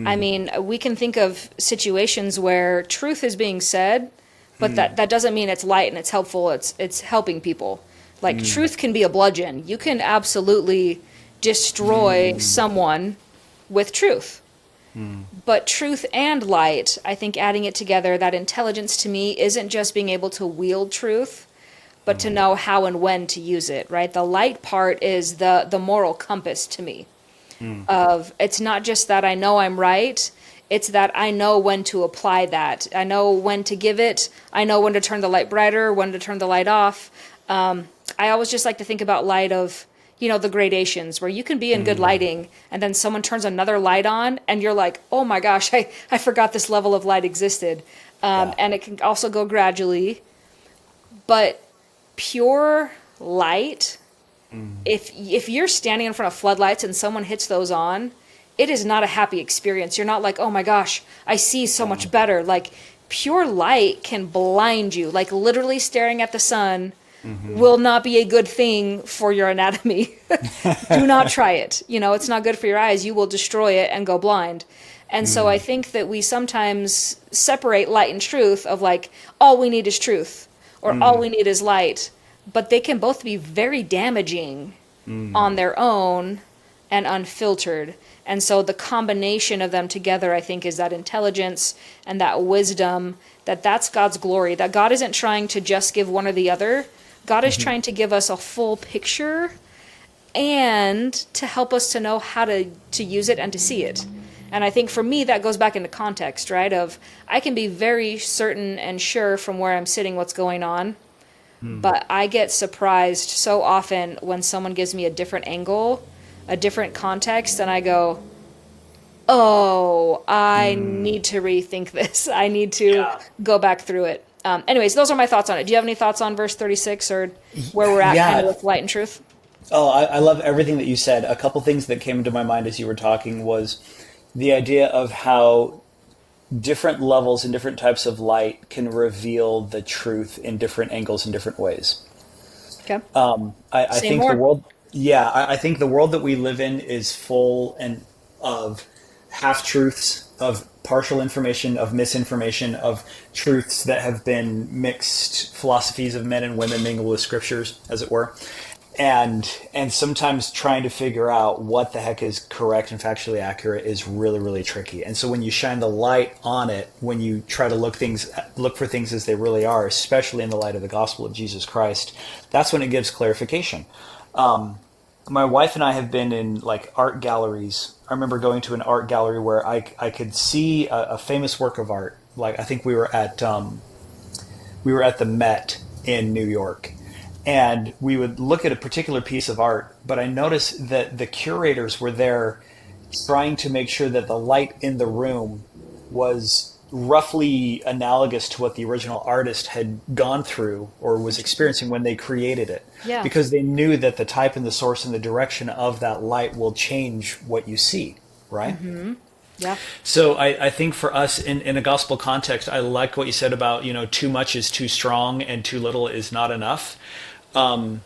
I mean, we can think of situations where truth is being said, but that doesn't mean it's light and it's helpful. It's helping people. Like truth can be a bludgeon. You can absolutely destroy someone with truth. But truth and light, I think adding it together, that intelligence to me isn't just being able to wield truth, but to know how and when to use it, right? The light part is the moral compass to me. Of it's not just that I know I'm right, it's that I know when to apply that. I know when to give it. I know when to turn the light brighter, when to turn the light off. I always just like to think about light of, the gradations where you can be in good lighting and then someone turns another light on and you're like, oh my gosh, I forgot this level of light existed. And it can also go gradually. But pure light, if you're standing in front of floodlights and someone hits those on, it is not a happy experience. You're not like, oh my gosh, I see so much better. Like pure light can blind you. Like literally staring at the sun will not be a good thing for your anatomy. Do not try it. It's not good for your eyes. You will destroy it and go blind. And so I think that we sometimes separate light and truth of like, all we need is truth or all we need is light. But they can both be very damaging on their own and unfiltered. And so the combination of them together, I think, is that intelligence and that wisdom, that's God's glory, that God isn't trying to just give one or the other, God is trying to give us a full picture and to help us to know how to use it and to see it. And I think for me, that goes back into context, right? Of I can be very certain and sure from where I'm sitting what's going on, but I get surprised so often when someone gives me a different angle, a different context, and I go, oh, I need to rethink this. I need to go back through it. Anyways, those are my thoughts on it. Do you have any thoughts on verse 36 or where we're at kind of with light and truth? Oh, I love everything that you said. A couple things that came to my mind as you were talking was the idea of how different levels and different types of light can reveal the truth in different angles and different ways. Okay. I think more. the world, I think the world that we live in is full of half-truths, of partial information, of misinformation, of truths that have been mixed philosophies of men and women mingled with scriptures, as it were. And sometimes trying to figure out what the heck is correct and factually accurate is really, really tricky. And so when you shine the light on it, when you try to look for things as they really are, especially in the light of the gospel of Jesus Christ, that's when it gives clarification. My wife and I have been in like art galleries. I remember going to an art gallery where I could see a famous work of art. Like I think we were at the Met in New York. And we would look at a particular piece of art, but I noticed that the curators were there trying to make sure that the light in the room was roughly analogous to what the original artist had gone through or was experiencing when they created it. Yeah. Because they knew that the type and the source and the direction of that light will change what you see, right? Mm-hmm. Yeah. So I think for us in a gospel context, I like what you said about, too much is too strong and too little is not enough. And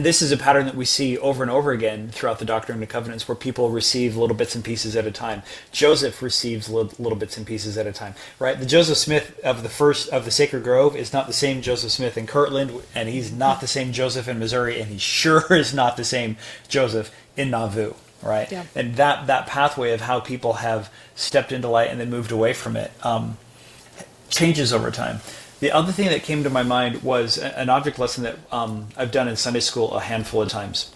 this is a pattern that we see over and over again throughout the Doctrine and Covenants, where people receive little bits and pieces at a time. Joseph receives little bits and pieces at a time, right? The Joseph Smith of the Sacred Grove is not the same Joseph Smith in Kirtland, and he's not the same Joseph in Missouri, and he sure is not the same Joseph in Nauvoo, right? Yeah. And that pathway of how people have stepped into light and then moved away from it changes over time. The other thing that came to my mind was an object lesson that I've done in Sunday school a handful of times.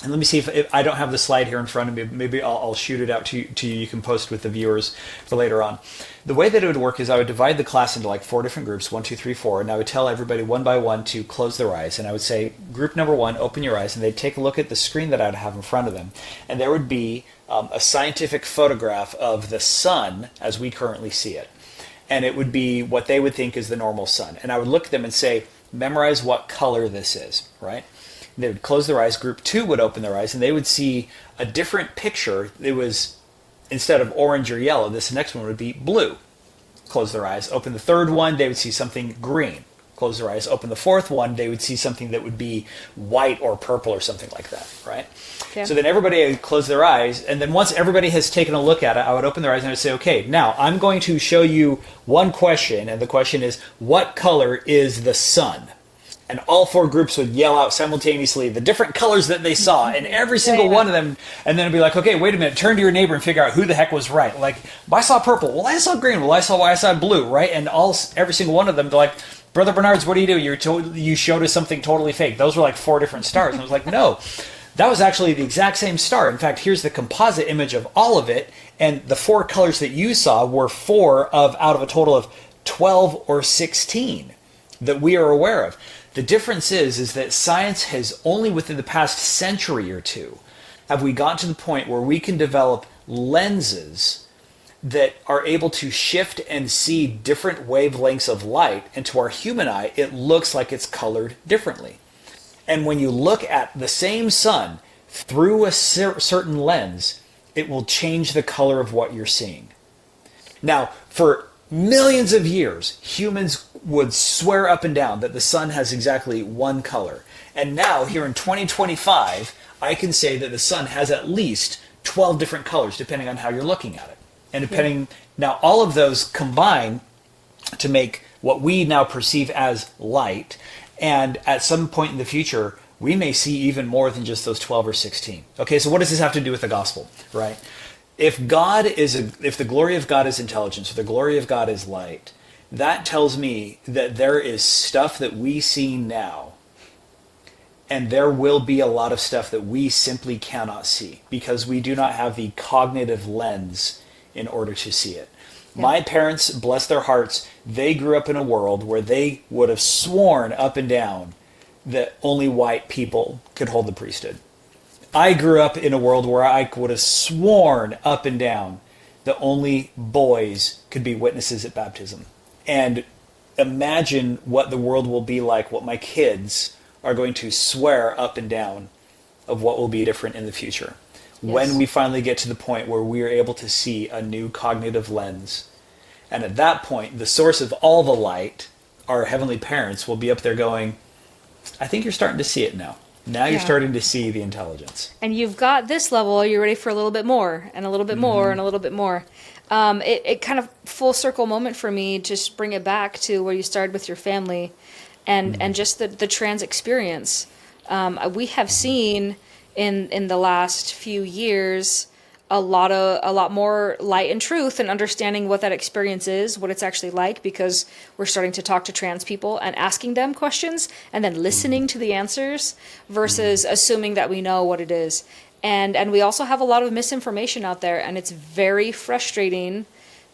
And let me see if I don't have the slide here in front of me. Maybe I'll shoot it out to you. You can post with the viewers for later on. The way that it would work is I would divide the class into like 4 different groups, 1, 2, 3, 4, and I would tell everybody one by one to close their eyes. And I would say, group number 1, open your eyes, and they'd take a look at the screen that I'd have in front of them. And there would be a scientific photograph of the sun as we currently see it. And it would be what they would think is the normal sun. And I would look at them and say, memorize what color this is, right? They would close their eyes. Group 2 would open their eyes, and they would see a different picture. It was, instead of orange or yellow, this next one would be blue. Close their eyes. Open the third one, they would see something green. Close their eyes. Open the fourth one, they would see something that would be white or purple or something like that, right? Okay. So then everybody would close their eyes, and then once everybody has taken a look at it, I would open their eyes and I would say, okay, now I'm going to show you one question, and the question is, what color is the sun? And all 4 groups would yell out simultaneously the different colors that they saw, and every single one of them, and then it'd be like, okay, wait a minute, turn to your neighbor and figure out who the heck was right. Like, well, I saw purple, well, I saw green, well, I saw blue, right? And every single one of them, they're like, Brother Bernards, what do you do? You showed us something totally fake. Those were like 4 different stars. And I was like, no, that was actually the exact same star. In fact, here's the composite image of all of it, and the 4 colors that you saw were 4 out of a total of 12 or 16 that we are aware of. The difference is that science has only within the past century or two have we gotten to the point where we can develop lenses that are able to shift and see different wavelengths of light, and to our human eye, it looks like it's colored differently. And when you look at the same sun through a certain lens, it will change the color of what you're seeing. Now, for millions of years, humans would swear up and down that the sun has exactly one color. And now, here in 2025, I can say that the sun has at least 12 different colors, depending on how you're looking at it. And now all of those combine to make what we now perceive as light. And at some point in the future, we may see even more than just those 12 or 16. Okay, so what does this have to do with the gospel, right? If the glory of God is intelligence, or the glory of God is light, that tells me that there is stuff that we see now, and there will be a lot of stuff that we simply cannot see because we do not have the cognitive lens in order to see it. Yeah. My parents, bless their hearts, they grew up in a world where they would have sworn up and down that only white people could hold the priesthood. I grew up in a world where I would have sworn up and down that only boys could be witnesses at baptism. And imagine what the world will be like, what my kids are going to swear up and down of what will be different in the future. Yes. When we finally get to the point where we are able to see a new cognitive lens. And at that point, the source of all the light, our heavenly parents, will be up there going, I think you're starting to see it now. Now you're starting to see the intelligence. And you've got this level, you're ready for a little bit more, and a little bit more, and a little bit more. It kind of full circle moment for me, just bring it back to where you started with your family and just the trans experience. We have seen in the last few years a lot more light and truth and understanding what that experience is, what it's actually like, because we're starting to talk to trans people and asking them questions and then listening to the answers versus assuming that we know what it is. And we also have a lot of misinformation out there, and it's very frustrating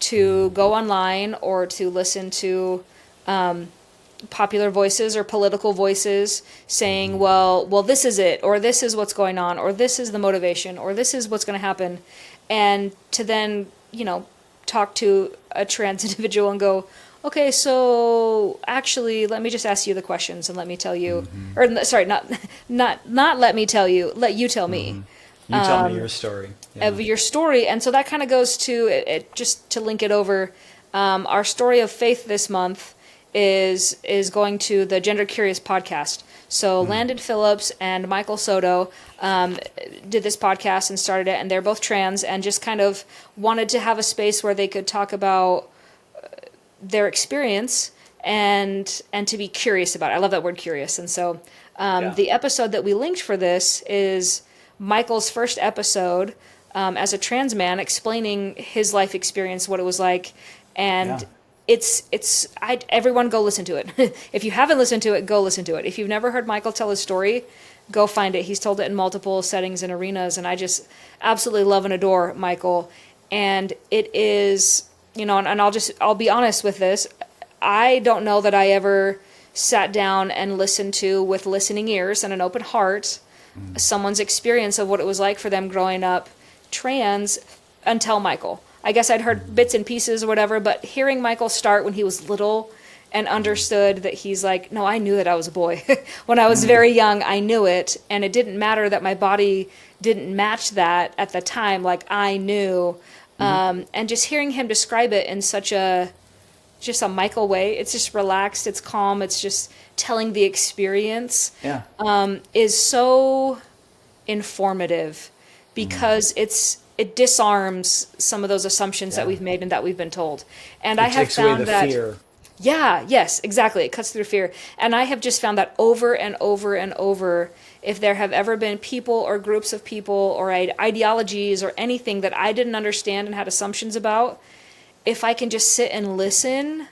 to go online or to listen to popular voices or political voices saying, well, this is it, or this is what's going on, or this is the motivation, or this is what's going to happen. And to then, talk to a trans individual and go, okay, so actually, let me just ask you the questions and let me tell you, or sorry, not let me tell you, let you tell me. You tell me your story. Of your story. And so that kind of goes to it, just to link it over. Our story of faith this month is going to the Gender Curious podcast. So Landon Phillips and Michael Soto did this podcast and started it, and they're both trans and just kind of wanted to have a space where they could talk about their experience and to be curious about it. I love that word, curious. And so the episode that we linked for this is Michael's first episode as a trans man explaining his life experience, what it was like, and everyone go listen to it. If you haven't listened to it, go listen to it. If you've never heard Michael tell his story, go find it. He's told it in multiple settings and arenas, and I just absolutely love and adore Michael. And it is, and I'll be honest with this. I don't know that I ever sat down and listened to, with listening ears and an open heart, someone's experience of what it was like for them growing up trans until Michael. I guess I'd heard bits and pieces or whatever, but hearing Michael start when he was little and understood that he's like, no, I knew that I was a boy. When I was very young, I knew it, and it didn't matter that my body didn't match that at the time, like I knew. And just hearing him describe it in such a Michael way, it's just relaxed, it's calm, it's just telling the experience, is so informative because it disarms some of those assumptions that we've made and that we've been told. And I have found that fear. Yes, exactly. It cuts through fear. And I have just found that over and over and over, if there have ever been people or groups of people or ideologies or anything that I didn't understand and had assumptions about, if I can just sit and listen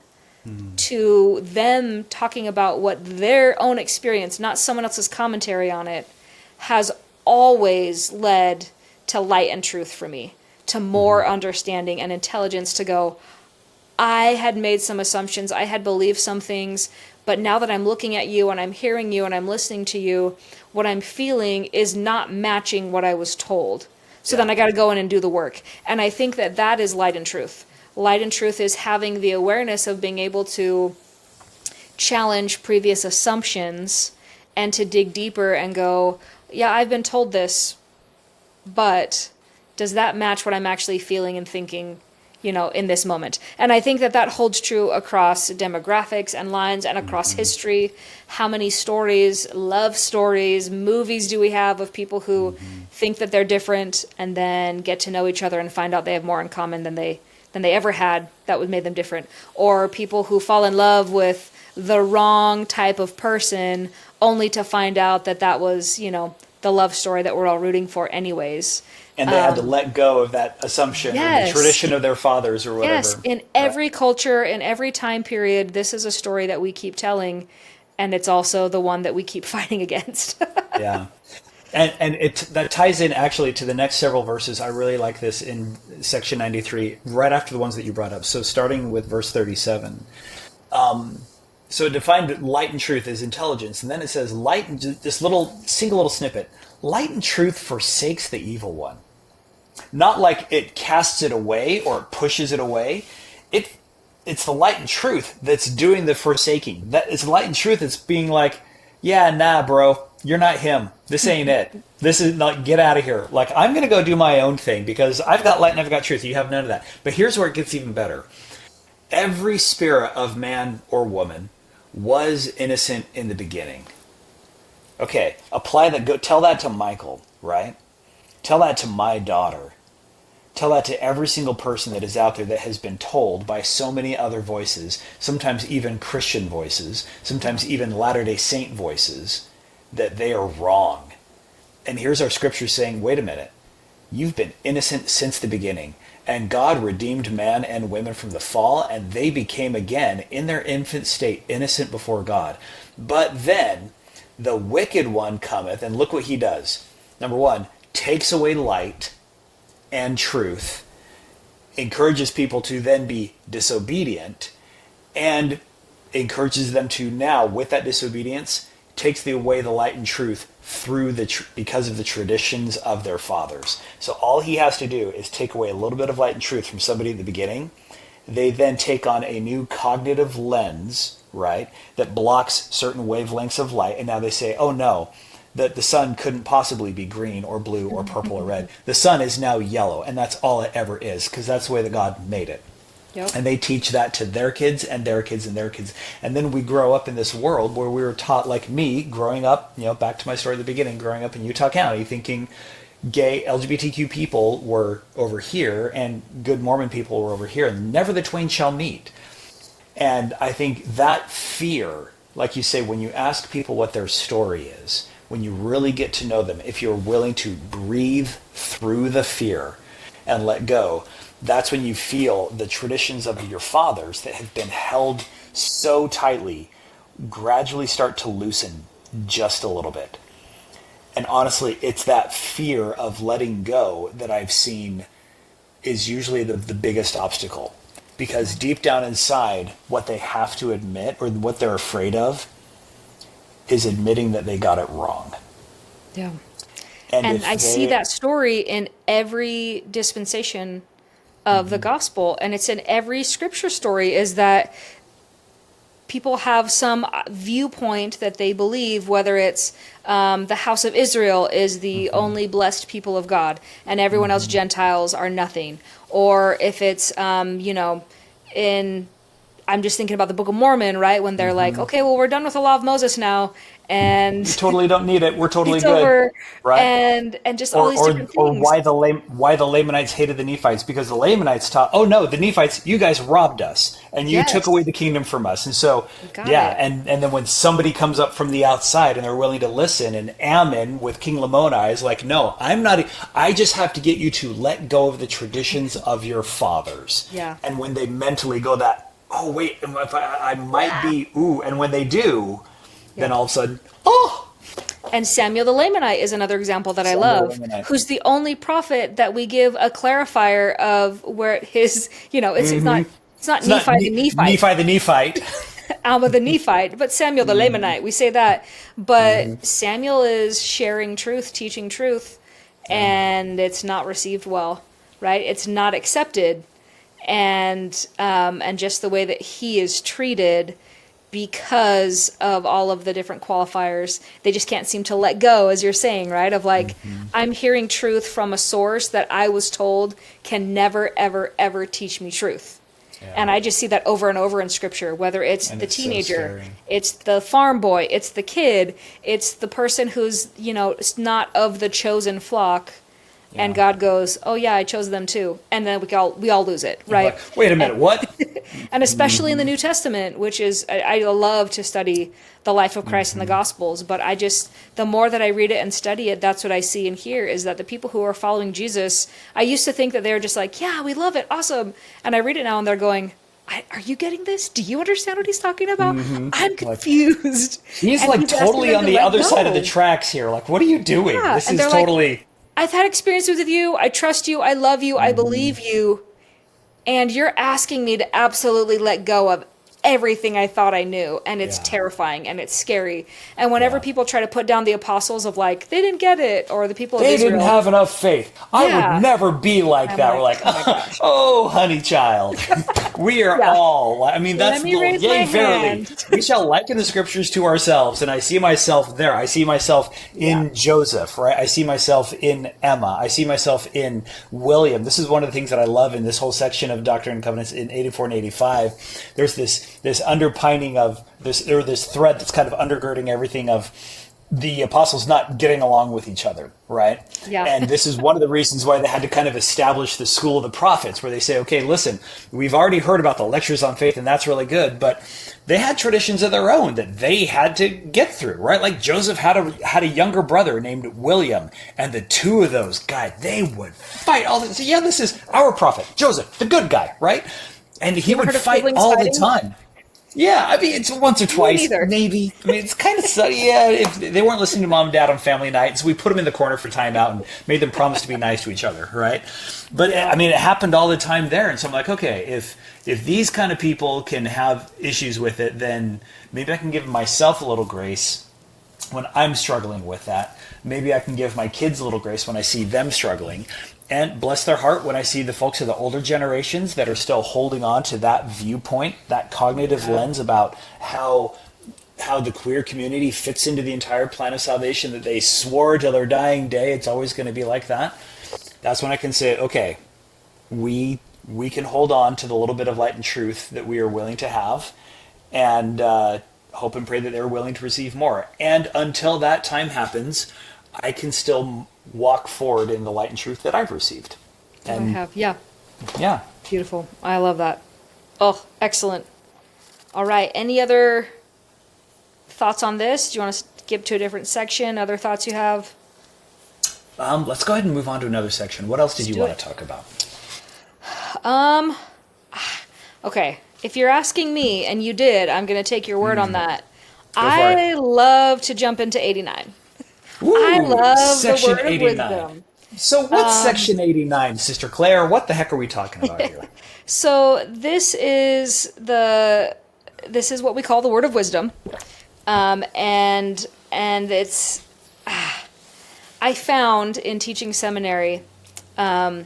to them talking about what their own experience, not someone else's commentary on it, has always led to light and truth for me, to more understanding and intelligence, to go, I had made some assumptions, I had believed some things, but now that I'm looking at you and I'm hearing you and I'm listening to you, what I'm feeling is not matching what I was told. So then I got to go in and do the work. And I think that is light and truth. Light and truth is having the awareness of being able to challenge previous assumptions and to dig deeper and go, yeah, I've been told this, but does that match what I'm actually feeling and thinking, in this moment? And I think that holds true across demographics and lines and across history. How many stories, love stories, movies do we have of people who think that they're different and then get to know each other and find out they have more in common than they ever had that would made them different? Or people who fall in love with the wrong type of person only to find out that was, the love story that we're all rooting for anyways. And they had to let go of that assumption or the Yes. tradition of their fathers or whatever. Yes, in every culture, in every time period, this is a story that we keep telling, and it's also the one that we keep fighting against. Yeah. And that ties in actually to the next several verses. I really like this in section 93, right after the ones that you brought up. So starting with verse 37. So it defined light and truth as intelligence. And then it says, light, this single little snippet, light and truth forsakes the evil one. Not like it casts it away or it pushes it away. It's the light and truth that's doing the forsaking. It's light and truth that's being like, yeah, nah, bro, you're not him. This ain't it. This is not, get out of here. Like, I'm going to go do my own thing because I've got light and I've got truth. You have none of that. But here's where it gets even better. Every spirit of man or woman was innocent in the beginning. Okay, apply that, go tell that to Michael, right? Tell that to my daughter. Tell that to every single person that is out there that has been told by so many other voices, sometimes even Christian voices, sometimes even Latter-day Saint voices, that they are wrong. And here's our scripture saying, wait a minute, you've been innocent since the beginning. And God redeemed man and women from the fall, and they became again, in their infant state, innocent before God. But then the wicked one cometh, and look what he does. Number one, takes away light and truth, encourages people to then be disobedient, and encourages them to now, with that disobedience, takes away the light and truth through because of the traditions of their fathers. So all he has to do is take away a little bit of light and truth from somebody at the beginning. They then take on a new cognitive lens, right, that blocks certain wavelengths of light, and now they say, oh no, that the sun couldn't possibly be green or blue or purple or red. The sun is now yellow, and that's all it ever is, because that's the way that God made it. Yep. And they teach that to their kids and their kids and their kids. And then we grow up in this world where we were taught, like me, growing up, back to my story at the beginning, growing up in Utah County, thinking gay LGBTQ people were over here and good Mormon people were over here, and never the twain shall meet. And I think that fear, like you say, when you ask people what their story is, when you really get to know them, if you're willing to breathe through the fear and let go, that's when you feel the traditions of your fathers that have been held so tightly gradually start to loosen just a little bit. And honestly, it's that fear of letting go that I've seen is usually the biggest obstacle. Because deep down inside, what they have to admit, or what they're afraid of, is admitting that they got it wrong. Yeah. And I see that story in every dispensation of the gospel, and it's in every scripture story, is that people have some viewpoint that they believe, whether it's the house of Israel is the only blessed people of God and everyone else Gentiles are nothing, or if it's I'm just thinking about the Book of Mormon, right, when they're like, okay, well, we're done with the law of Moses now, and we totally don't need it. We're totally it's good, over, right? And just all these different things. Or why the Lamanites hated the Nephites, because the Lamanites taught, oh no, the Nephites, you guys robbed us and you took away the kingdom from us. And so, and then when somebody comes up from the outside and they're willing to listen, and Ammon with King Lamoni is like, no, I just have to get you to let go of the traditions of your fathers. Yeah. And when they mentally go that, oh wait, if I might be, and when they do, then all of a sudden, And Samuel the Lamanite is another example that I love, who's the only prophet that we give a clarifier of where his, it's not Nephi the Nephite. Nephi the Nephite. Alma the Nephite, but Samuel the Lamanite. We say that. But Samuel is sharing truth, teaching truth, and it's not received well, right? It's not accepted. And just the way that he is treated, because of all of the different qualifiers, they just can't seem to let go, as you're saying, right? Of like, I'm hearing truth from a source that I was told can never, ever, ever teach me truth. Yeah. And I just see that over and over in scripture, whether it's the teenager, it's the farm boy, it's the kid, it's the person who's, not of the chosen flock. And God goes, "Oh yeah, I chose them too," and then we all lose it, right? Like, wait a minute, what? And especially in the New Testament, which is I love to study the life of Christ in the Gospels, but the more that I read it and study it, that's what I see and hear is that the people who are following Jesus, I used to think that they were just like, yeah, we love it, awesome, and I read it now and they're going, are you getting this? Do you understand what he's talking about? I'm confused. He's And like asking totally them on to the let other side of the go. tracks here. Like, what are you doing? Yeah, This and is they're like, totally. I've had experiences with you. I trust you. I love you. I believe you. And you're asking me to absolutely let go of everything I thought I knew. And it's Yeah. terrifying and it's scary. And whenever Yeah. people try to put down the apostles of like, they didn't get it, or the people of They Israel. didn't have enough faith. I Yeah. would never be like I'm that. like, We're like, oh my gosh. oh, honey child. We are Yeah. all, I mean, that's, Let me raise yea, my verily. hand. We shall liken the scriptures to ourselves. And I see myself there. I see myself in Joseph, right? I see myself in Emma. I see myself in William. This is one of the things that I love in this whole section of Doctrine and Covenants in 84 and 85. There's this underpining of this thread that's kind of undergirding everything of the apostles not getting along with each other, right? Yeah. And this is one of the reasons why they had to kind of establish the school of the prophets, where they say, okay, listen, we've already heard about the lectures on faith, and that's really good, but they had traditions of their own that they had to get through, right? Like Joseph had a younger brother named William, and the two of those guys, they would fight all the. So yeah, this is our prophet, Joseph, the good guy, right? And he would heard of fight siblings all fighting? the time. Yeah, I mean, it's once or twice, neither. maybe. I mean, it's kind of, yeah, if they weren't listening to mom and dad on family night, so we put them in the corner for timeout and made them promise to be nice to each other, right? But, I mean, it happened all the time there, and so I'm like, okay, if these kind of people can have issues with it, then maybe I can give myself a little grace when I'm struggling with that. Maybe I can give my kids a little grace when I see them struggling. And bless their heart when I see the folks of the older generations that are still holding on to that viewpoint, that cognitive lens about how the queer community fits into the entire plan of salvation, that they swore till their dying day it's always going to be like that. That's when I can say, okay, we can hold on to the little bit of light and truth that we are willing to have, and hope and pray that they're willing to receive more. And until that time happens, I can still walk forward in the light and truth that I've received. And I have, yeah. yeah. Beautiful. I love that. Oh, excellent. All right. Any other thoughts on this? Do you want to skip to a different section? Other thoughts you have? Let's go ahead and move on to another section. What else did you do want it. to talk about? Okay. If you're asking me, and you did, I'm going to take your word on that. for I love to jump into 89. Ooh, I love Section the word 89. of wisdom. So what's Section 89, Sister Claire? What the heck are we talking about here? So this is what we call the word of wisdom, and it's I found in teaching seminary, I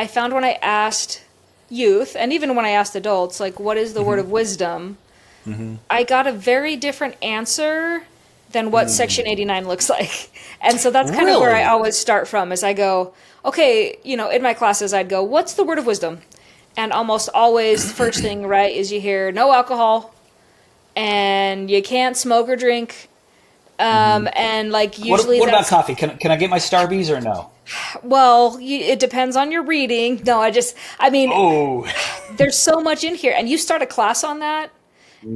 found when I asked youth and even when I asked adults, like, what is the word of wisdom, I got a very different answer than what Section 89 looks like. And so that's kind of where I Really? always start from, is I go, okay, in my classes I'd go, what's the word of wisdom? And almost always the first thing, right, is you hear no alcohol, and you can't smoke or drink, and like usually What about that's, coffee? Can I get my Starbies or no? well, it depends on your reading. No, I mean, Oh, there's so much in here, and you start a class on that,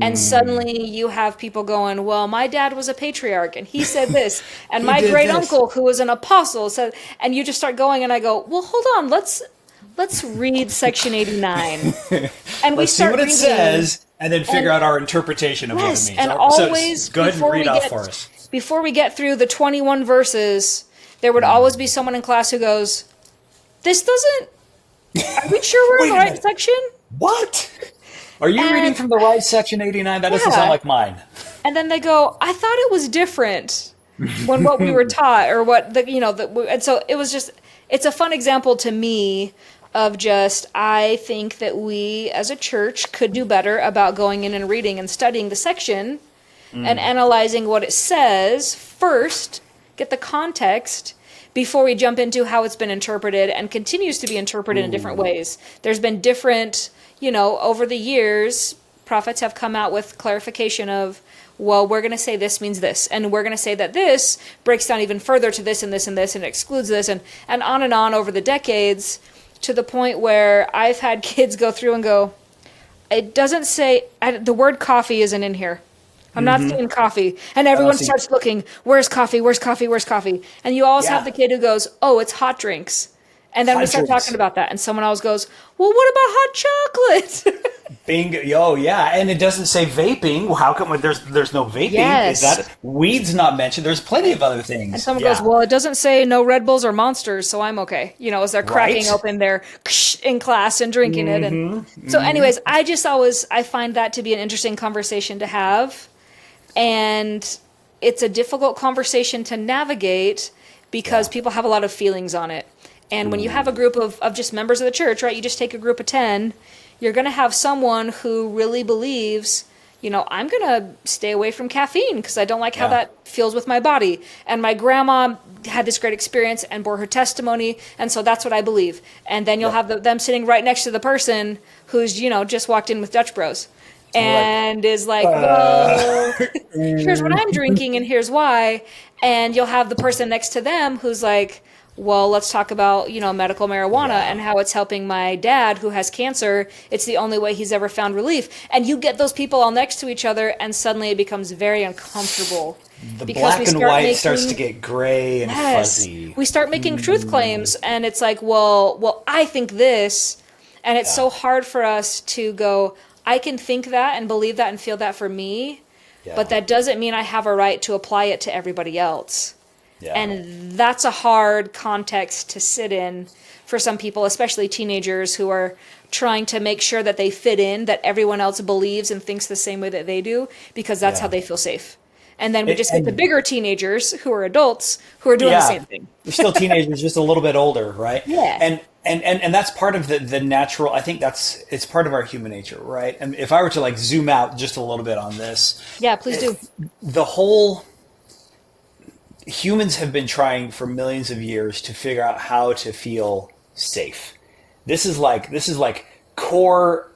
and suddenly you have people going, well, my dad was a patriarch and he said this, and my did great this. uncle who was an apostle said, and you just start going, and I go, well, hold on, let's read Section 89, and we let's see start what it reading. says, and then figure out our interpretation of Yes, what it means. and So always go ahead and before read we off get for us. before we get through the 21 verses, there would always be someone in class who goes, "This doesn't. Are we sure we're in Wait the a right minute. section?" What? Are you And- reading from the right Section 89? That doesn't Yeah. sound like mine. And then they go, "I thought it was different when what we were taught, or what and so it was just. It's a fun example to me of just, I think that we as a church could do better about going in and reading and studying the section and analyzing what it says first, get the context before we jump into how it's been interpreted and continues to be interpreted in different ways. There's been different, over the years, prophets have come out with clarification of, well, we're going to say this means this, and we're going to say that this breaks down even further to this and this and this and excludes this, and on over the decades, to the point where I've had kids go through and go, it doesn't say, the word coffee isn't in here. I'm not seeing coffee. And everyone starts looking, where's coffee, where's coffee, where's coffee? And you always have the kid who goes, oh, it's hot drinks. And then we start talking about that. And someone else goes, well, what about hot chocolate? Bingo. Oh, yeah. And it doesn't say vaping. Well, how come there's no vaping? Yes. Is that weed's not mentioned? There's plenty of other things. And someone goes, well, it doesn't say no Red Bulls or Monsters, so I'm okay. You know, as they're cracking open their in class and drinking it. And so anyways, I find that to be an interesting conversation to have. And it's a difficult conversation to navigate because people have a lot of feelings on it. And when you have a group of just members of the church, right, you just take a group of 10, you're going to have someone who really believes, you know, I'm going to stay away from caffeine because I don't like how that feels with my body. And my grandma had this great experience and bore her testimony, and so that's what I believe. And then you'll have them sitting right next to the person who's, you know, just walked in with Dutch Bros. And is like, well, here's what I'm drinking and here's why. And you'll have the person next to them who's like, well, let's talk about, you know, medical marijuana and how it's helping my dad who has cancer. It's the only way he's ever found relief. And you get those people all next to each other, and suddenly it becomes very uncomfortable. The black and white starts to get gray and fuzzy. We start making truth claims, and it's like, well, I think this. And it's so hard for us to go, I can think that and believe that and feel that for me, but that doesn't mean I have a right to apply it to everybody else. Yeah. And that's a hard context to sit in for some people, especially teenagers who are trying to make sure that they fit in, that everyone else believes and thinks the same way that they do, because that's how they feel safe. And then we just get the bigger teenagers who are adults who are doing the same thing. They're still teenagers, just a little bit older, right? Yeah. And that's part of the natural, I think it's part of our human nature, right? And if I were to like zoom out just a little bit on this. Yeah, please do. Humans have been trying for millions of years to figure out how to feel safe. This is like core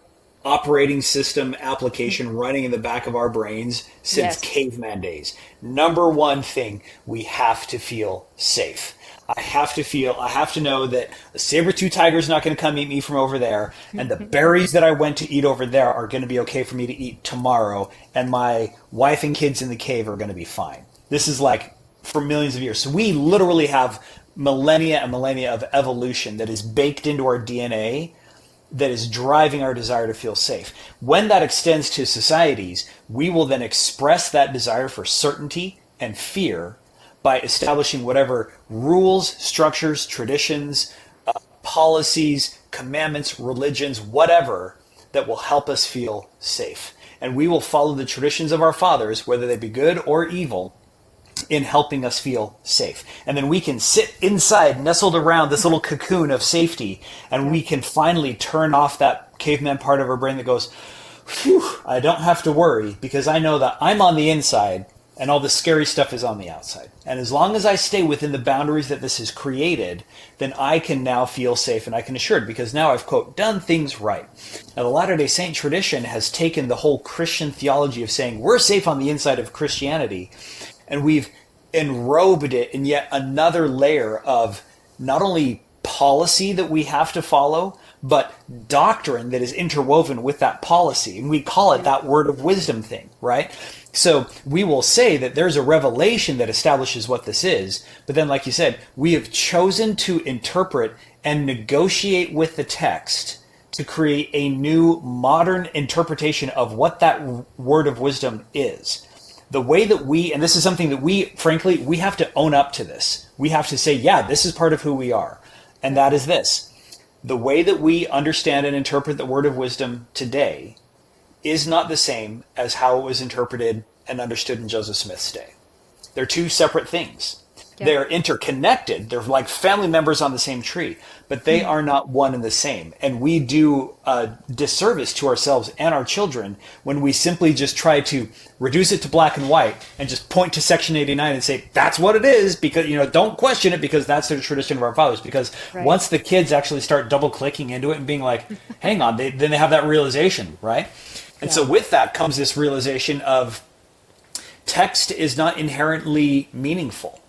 operating system application running in the back of our brains since caveman days. Number one thing, we have to feel safe. I have to know that a saber-tooth tiger is not going to come eat me from over there, and the berries that I went to eat over there are going to be okay for me to eat tomorrow, and my wife and kids in the cave are going to be fine. This is like for millions of years. So we literally have millennia and millennia of evolution that is baked into our DNA that is driving our desire to feel safe. When that extends to societies, we will then express that desire for certainty and fear by establishing whatever rules, structures, traditions, policies, commandments, religions, whatever, that will help us feel safe. And we will follow the traditions of our fathers, whether they be good or evil, in helping us feel safe. And then we can sit inside, nestled around this little cocoon of safety, and we can finally turn off that caveman part of our brain that goes, phew, I don't have to worry because I know that I'm on the inside and all the scary stuff is on the outside. And as long as I stay within the boundaries that this has created, then I can now feel safe and I can assure it because now I've, quote, done things right. Now, the Latter-day Saint tradition has taken the whole Christian theology of saying we're safe on the inside of Christianity, and we've enrobed it in yet another layer of not only policy that we have to follow, but doctrine that is interwoven with that policy. And we call it that word of wisdom thing, right? So we will say that there's a revelation that establishes what this is, but then, like you said, we have chosen to interpret and negotiate with the text to create a new modern interpretation of what that word of wisdom is. The way that and this is something that frankly, we have to own up to this. We have to say, yeah, this is part of who we are. And that is this. The way that we understand and interpret the word of wisdom today is not the same as how it was interpreted and understood in Joseph Smith's day. They're two separate things. Yeah. They're interconnected. They're like family members on the same tree, but they are not one and the same. And we do a disservice to ourselves and our children when we simply just try to reduce it to black and white and just point to Section 89 and say, that's what it is, because, don't question it, because that's the tradition of our fathers. Because Right. once the kids actually start double clicking into it and being like, hang on, then they have that realization, right? And so with that comes this realization of text is not inherently meaningful.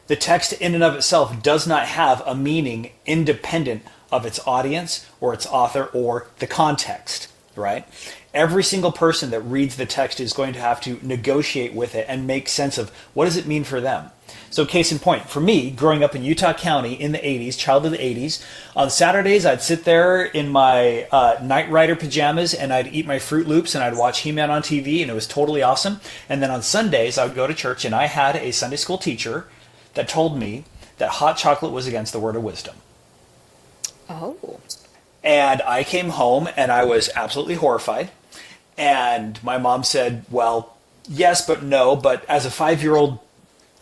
The text in and of itself does not have a meaning independent of its audience or its author or the context, right? Every single person that reads the text is going to have to negotiate with it and make sense of what does it mean for them. So case in point, for me, growing up in Utah County in the 80s, child of the 80s, on Saturdays I'd sit there in my Knight Rider pajamas and I'd eat my Fruit Loops and I'd watch He-Man on TV, and it was totally awesome. And then on Sundays I would go to church, and I had a Sunday school teacher that told me that hot chocolate was against the word of wisdom. Oh. And I came home and I was absolutely horrified. And my mom said, well, yes, but no. But as a 5-year-old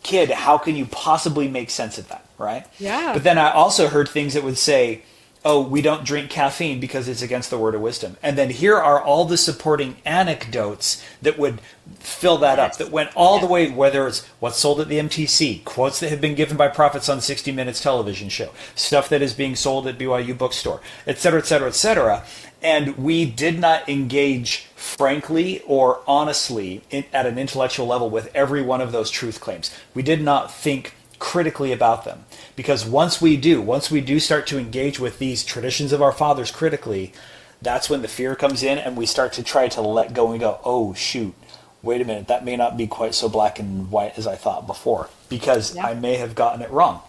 kid, how can you possibly make sense of that, right? Yeah. But then I also heard things that would say, oh, we don't drink caffeine because it's against the word of wisdom. And then here are all the supporting anecdotes that would fill that up, that went all the way, whether it's what's sold at the MTC, quotes that have been given by prophets on 60 Minutes television show, stuff that is being sold at BYU bookstore, et cetera, et cetera, et cetera. And we did not engage frankly or honestly at an intellectual level with every one of those truth claims. We did not think critically about them, because once we do start to engage with these traditions of our fathers critically, that's when the fear comes in and we start to try to let go and go, oh shoot, wait a minute, that may not be quite so black and white as I thought before, because I may have gotten it wrong,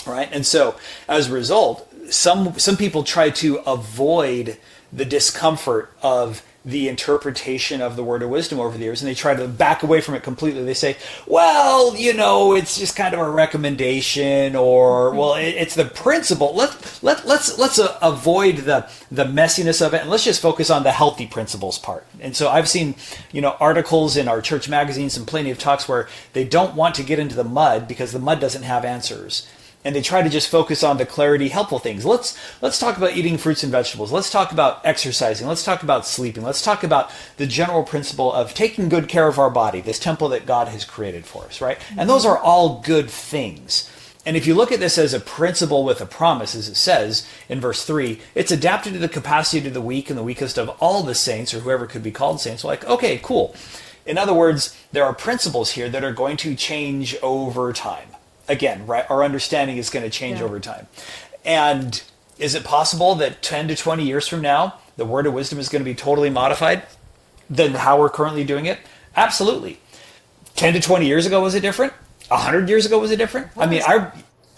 right? And so as a result, some people try to avoid the discomfort of the interpretation of the word of wisdom over the years, and they try to back away from it completely. They say, well, it's just kind of a recommendation, or well, it's the principle. Let's avoid the messiness of it, and let's just focus on the healthy principles part. And so I've seen articles in our church magazines and plenty of talks where they don't want to get into the mud because the mud doesn't have answers. And they try to just focus on the clarity, helpful things. Let's talk about eating fruits and vegetables. Let's talk about exercising. Let's talk about sleeping. Let's talk about the general principle of taking good care of our body, this temple that God has created for us, right? And those are all good things. And if you look at this as a principle with a promise, as it says in verse 3, it's adapted to the capacity of the weak and the weakest of all the saints, or whoever could be called saints. Like, okay, cool. In other words, there are principles here that are going to change over time. Again, right? Our understanding is going to change over time. And is it possible that 10 to 20 years from now, the word of wisdom is going to be totally modified than how we're currently doing it? Absolutely. 10 to 20 years ago, was it different? 100 years ago, was it different? I mean,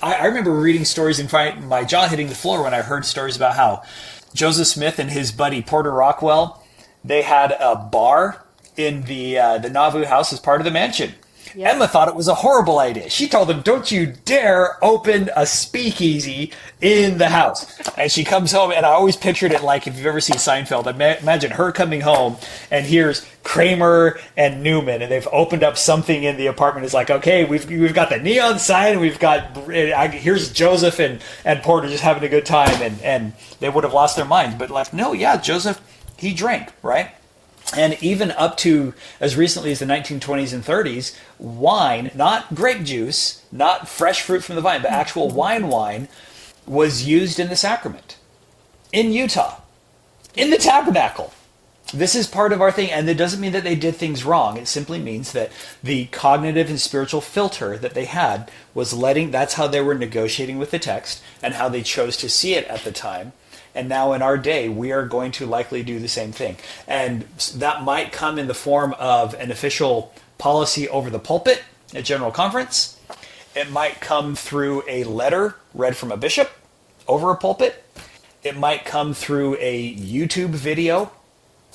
I remember reading stories and my jaw hitting the floor when I heard stories about how Joseph Smith and his buddy Porter Rockwell, they had a bar in the Nauvoo house as part of the mansion. Yes. Emma thought it was a horrible idea. She told them, don't you dare open a speakeasy in the house. And she comes home, and I always pictured it like, if you've ever seen Seinfeld, imagine her coming home, and here's Kramer and Newman, and they've opened up something in the apartment. It's like, okay, we've got the neon sign, and we've got, here's Joseph and Porter just having a good time, and they would have lost their minds. But like, no, yeah, Joseph, he drank, right? And even up to as recently as the 1920s and 30s, wine, not grape juice, not fresh fruit from the vine, but actual wine was used in the sacrament in Utah, in the tabernacle. This is part of our thing, and it doesn't mean that they did things wrong. It simply means that the cognitive and spiritual filter that they had was that's how they were negotiating with the text and how they chose to see it at the time. And now in our day, we are going to likely do the same thing. And that might come in the form of an official policy over the pulpit at General Conference. It might come through a letter read from a bishop over a pulpit. It might come through a YouTube video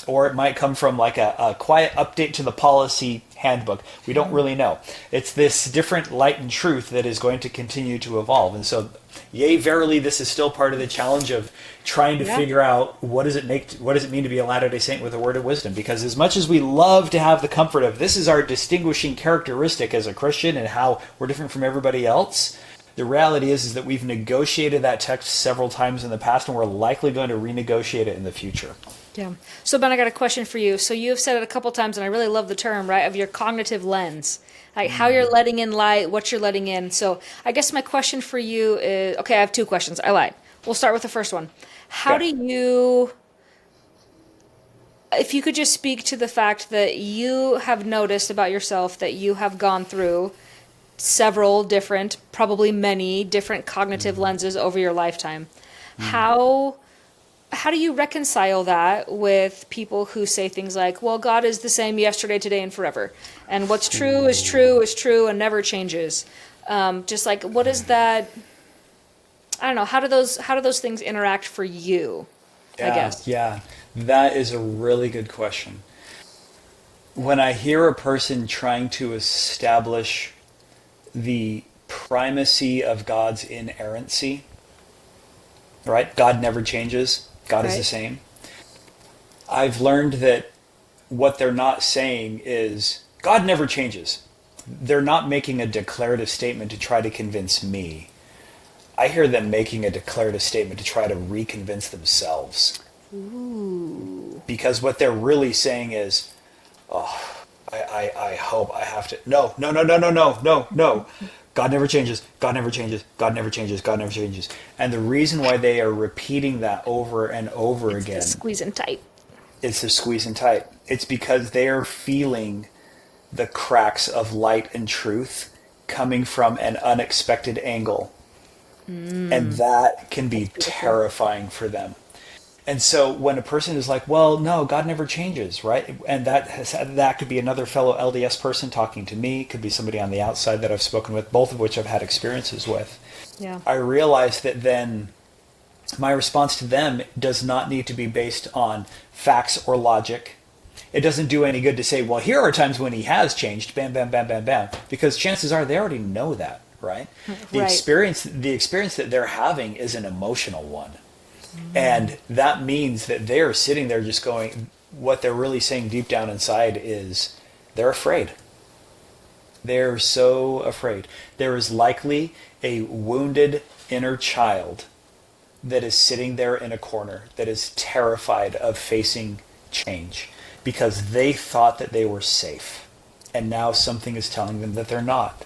Or it might come from like a quiet update to the policy handbook. We don't really know. It's this different light and truth that is going to continue to evolve. And so, yea, verily, this is still part of the challenge of trying to figure out what does it mean to be a Latter-day Saint with a word of wisdom. Because as much as we love to have the comfort of this is our distinguishing characteristic as a Christian and how we're different from everybody else, the reality is that we've negotiated that text several times in the past, and we're likely going to renegotiate it in the future. Yeah. So, Ben, I got a question for you. So you've said it a couple times, and I really love the term, right, of your cognitive lens, like how you're letting in light, what you're letting in. So I guess my question for you is, okay, I have two questions. I lied. We'll start with the first one. How do you, if you could just speak to the fact that you have noticed about yourself that you have gone through several different, probably many different cognitive lenses over your lifetime. How do you reconcile that with people who say things like, well, God is the same yesterday, today, and forever. And what's true is true is true and never changes. Just like, what is that? I don't know. How do those things interact for you? I guess. Yeah, that is a really good question. When I hear a person trying to establish the primacy of God's inerrancy, right? God never changes. God is the same. I've learned that what they're not saying is God never changes. They're not making a declarative statement to try to convince me. I hear them making a declarative statement to try to reconvince themselves. Ooh. Because what they're really saying is, I hope I have to. No. God never changes. God never changes. God never changes. God never changes. And the reason why they are repeating that over and over again. It's the squeezing tight. It's the squeezing tight. It's because they are feeling the cracks of light and truth coming from an unexpected angle. And that can be terrifying for them. And so when a person is like, well, no, God never changes, right? And that could be another fellow LDS person talking to me, could be somebody on the outside that I've spoken with, both of which I've had experiences with. Yeah. I realize that then my response to them does not need to be based on facts or logic. It doesn't do any good to say, well, here are times when he has changed, bam, bam, bam, bam, bam, because chances are they already know that, right? The experience that they're having is an emotional one. And that means that they're sitting there just going, what they're really saying deep down inside is they're afraid. They're so afraid. There is likely a wounded inner child that is sitting there in a corner that is terrified of facing change because they thought that they were safe. And now something is telling them that they're not.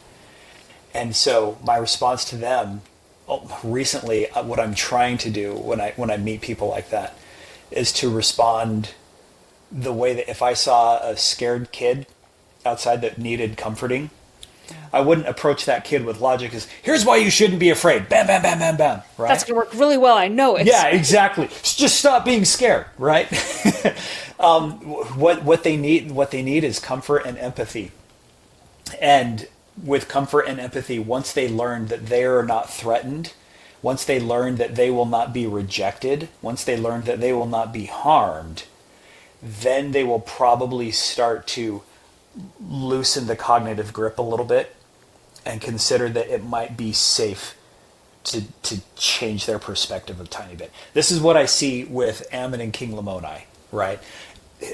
And so my response to them recently, what I'm trying to do when I meet people like that is to respond the way that if I saw a scared kid outside that needed comforting, I wouldn't approach that kid with logic as, here's why you shouldn't be afraid. Bam, bam, bam, bam, bam. Right? That's going to work really well. I know it. Yeah, exactly. Just stop being scared, right? What they need is comfort and empathy. And with comfort and empathy, once they learn that they are not threatened, once they learn that they will not be rejected, once they learn that they will not be harmed, then they will probably start to loosen the cognitive grip a little bit and consider that it might be safe to change their perspective a tiny bit. This is what I see with Ammon and King Lamoni, right?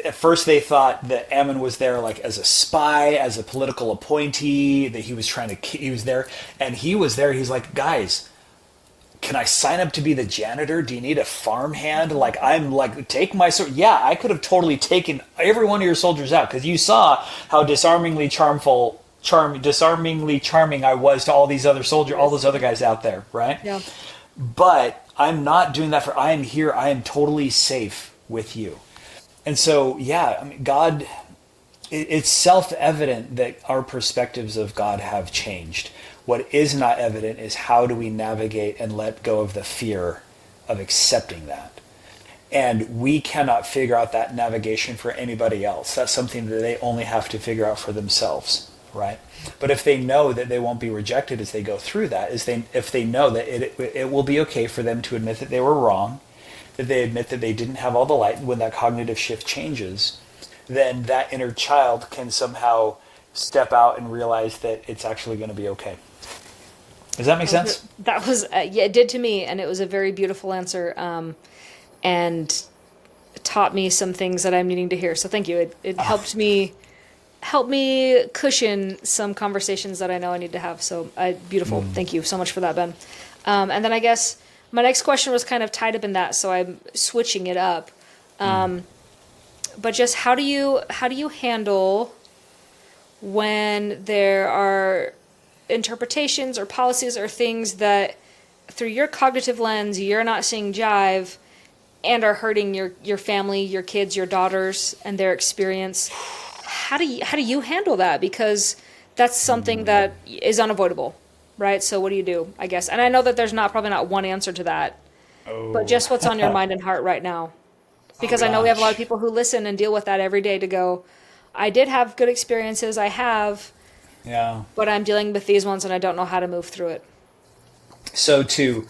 At first they thought that Ammon was there like as a spy, as a political appointee, that he was there, and he was there. He's like, guys, can I sign up to be the janitor? Do you need a farmhand? Like, I'm like, take my sword. Yeah, I could have totally taken every one of your soldiers out because you saw how disarmingly charming I was to all these other soldiers, all those other guys out there, right? Yeah. But I'm not doing that I am here. I am totally safe with you. And so, yeah, I mean, God, it's self-evident that our perspectives of God have changed. What is not evident is how do we navigate and let go of the fear of accepting that. And we cannot figure out that navigation for anybody else. That's something that they only have to figure out for themselves, right? But if they know that they won't be rejected as they go through that, if they know that it will be okay for them to admit that they were wrong, that they admit that they didn't have all the light, when that cognitive shift changes, then that inner child can somehow step out and realize that it's actually going to be okay. Does that make sense? That was, yeah, it did to me, and it was a very beautiful answer, and taught me some things that I'm needing to hear. So thank you. It helped me cushion some conversations that I know I need to have. So beautiful. Thank you so much for that, Ben. And then I guess my next question was kind of tied up in that, so I'm switching it up. But just how do you handle when there are interpretations or policies or things that through your cognitive lens you're not seeing jive and are hurting your family, your kids, your daughters, and their experience? How do you handle that? Because that's something that is unavoidable, right? So what do you do, I guess? And I know that there's probably not one answer to that, but just what's on your mind and heart right now? Because I know we have a lot of people who listen and deal with that every day to go, I did have good experiences, but I'm dealing with these ones and I don't know how to move through it. So to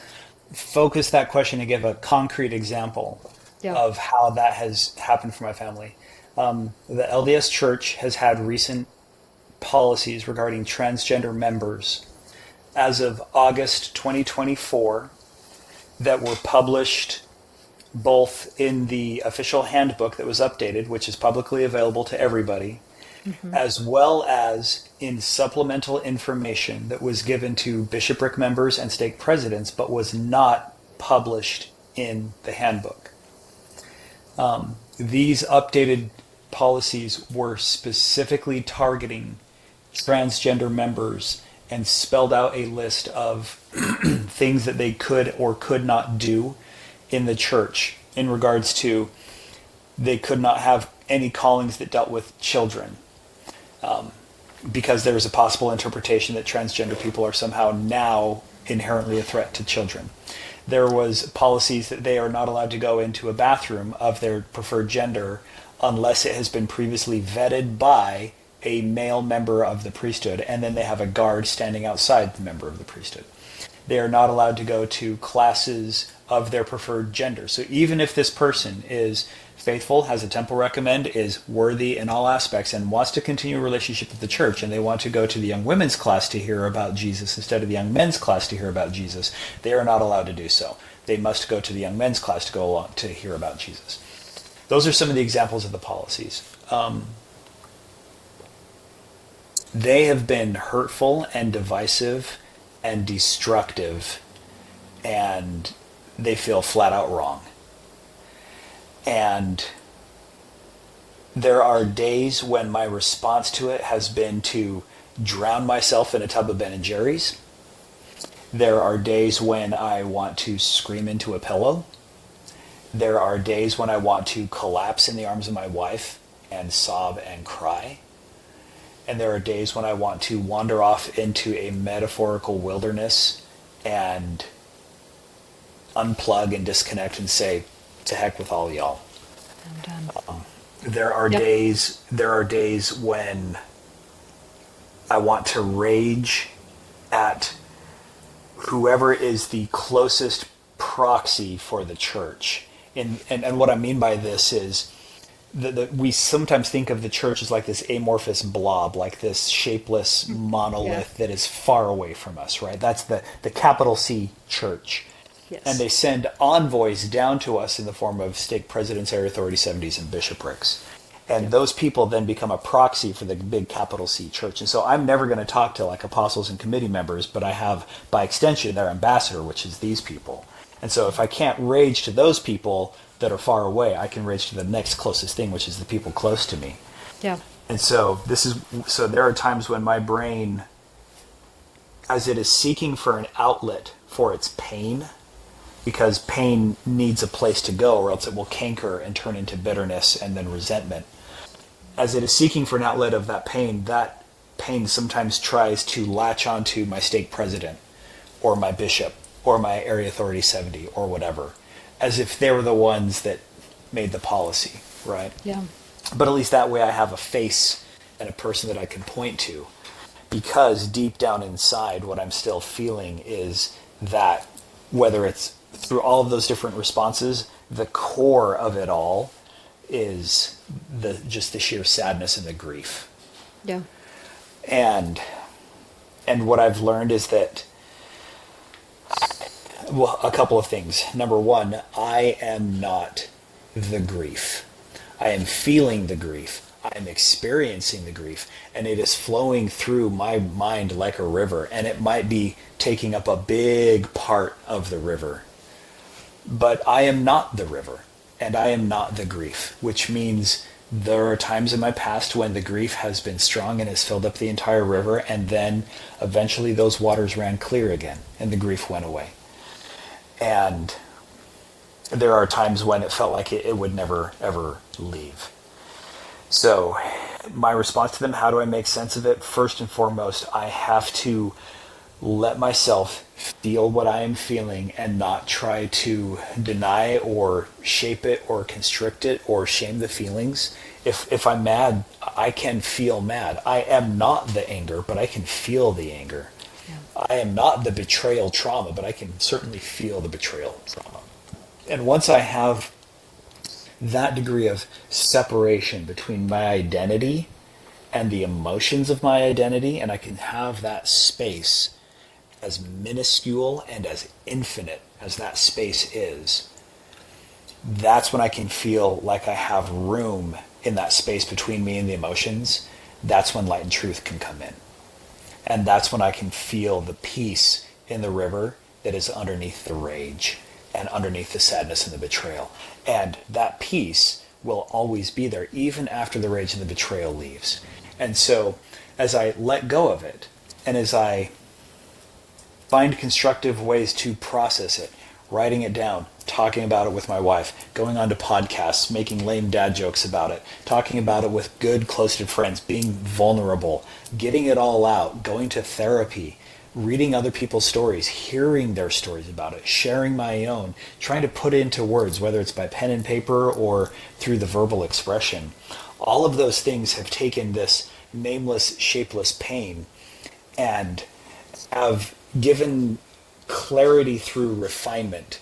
focus that question and give a concrete example of how that has happened for my family. The LDS Church has had recent policies regarding transgender members as of August 2024 that were published both in the official handbook that was updated, which is publicly available to everybody, as well as in supplemental information that was given to bishopric members and stake presidents, but was not published in the handbook. These updated policies were specifically targeting transgender members and spelled out a list of things that they could or could not do in the church in regards to they could not have any callings that dealt with children, because there is a possible interpretation that transgender people are somehow now inherently a threat to children. There was policies that they are not allowed to go into a bathroom of their preferred gender unless it has been previously vetted by a male member of the priesthood, and then they have a guard standing outside the member of the priesthood. They are not allowed to go to classes of their preferred gender. So even if this person is faithful, has a temple recommend, is worthy in all aspects, and wants to continue a relationship with the church, and they want to go to the young women's class to hear about Jesus instead of the young men's class to hear about Jesus, they are not allowed to do so. They must go to the young men's class to go along to hear about Jesus. Those are some of the examples of the policies. They have been hurtful and divisive and destructive, and they feel flat out wrong. And there are days when my response to it has been to drown myself in a tub of Ben and Jerry's. There are days when I want to scream into a pillow. There are days when I want to collapse in the arms of my wife and sob and cry. And there are days when I want to wander off into a metaphorical wilderness and unplug and disconnect and say, to heck with all y'all. I'm done. There are days when I want to rage at whoever is the closest proxy for the church. And what I mean by this is we sometimes think of the church as like this amorphous blob, like this shapeless monolith that is far away from us, right? That's the capital C church. Yes. And they send envoys down to us in the form of stake presidents, area authority 70s, and bishoprics. And those people then become a proxy for the big capital C church. And so I'm never going to talk to like apostles and committee members, but I have, by extension, their ambassador, which is these people. And so if I can't rage to those people that are far away, I can rage to the next closest thing, which is the people close to me. Yeah. And so there are times when my brain, as it is seeking for an outlet for its pain, because pain needs a place to go or else it will canker and turn into bitterness and then resentment. As it is seeking for an outlet of that pain sometimes tries to latch onto my stake president or my bishop or my area authority 70 or whatever, as if they were the ones that made the policy, right? Yeah. But at least that way I have a face and a person that I can point to, because deep down inside what I'm still feeling is that whether it's through all of those different responses, the core of it all is just the sheer sadness and the grief. Yeah. And what I've learned is that, well, a couple of things. Number one, I am not the grief. I am feeling the grief. I am experiencing the grief, and it is flowing through my mind like a river, and it might be taking up a big part of the river. But I am not the river, and I am not the grief, which means there are times in my past when the grief has been strong and has filled up the entire river, and then eventually those waters ran clear again, and the grief went away. And there are times when it felt like it would never, ever leave. So my response to them, how do I make sense of it? First and foremost, I have to let myself feel what I am feeling and not try to deny or shape it or constrict it or shame the feelings. If I'm mad, I can feel mad. I am not the anger, but I can feel the anger. Yeah. I am not the betrayal trauma, but I can certainly feel the betrayal trauma. And once I have that degree of separation between my identity and the emotions of my identity, and I can have that space as minuscule and as infinite as that space is, that's when I can feel like I have room in that space between me and the emotions. That's when light and truth can come in. And that's when I can feel the peace in the river that is underneath the rage and underneath the sadness and the betrayal. And that peace will always be there, even after the rage and the betrayal leaves. And so, as I let go of it, and as I find constructive ways to process it, writing it down, talking about it with my wife, going on to podcasts, making lame dad jokes about it, talking about it with good, close-knit friends, being vulnerable, getting it all out, going to therapy, reading other people's stories, hearing their stories about it, sharing my own, trying to put it into words, whether it's by pen and paper or through the verbal expression. All of those things have taken this nameless, shapeless pain and have given clarity through refinement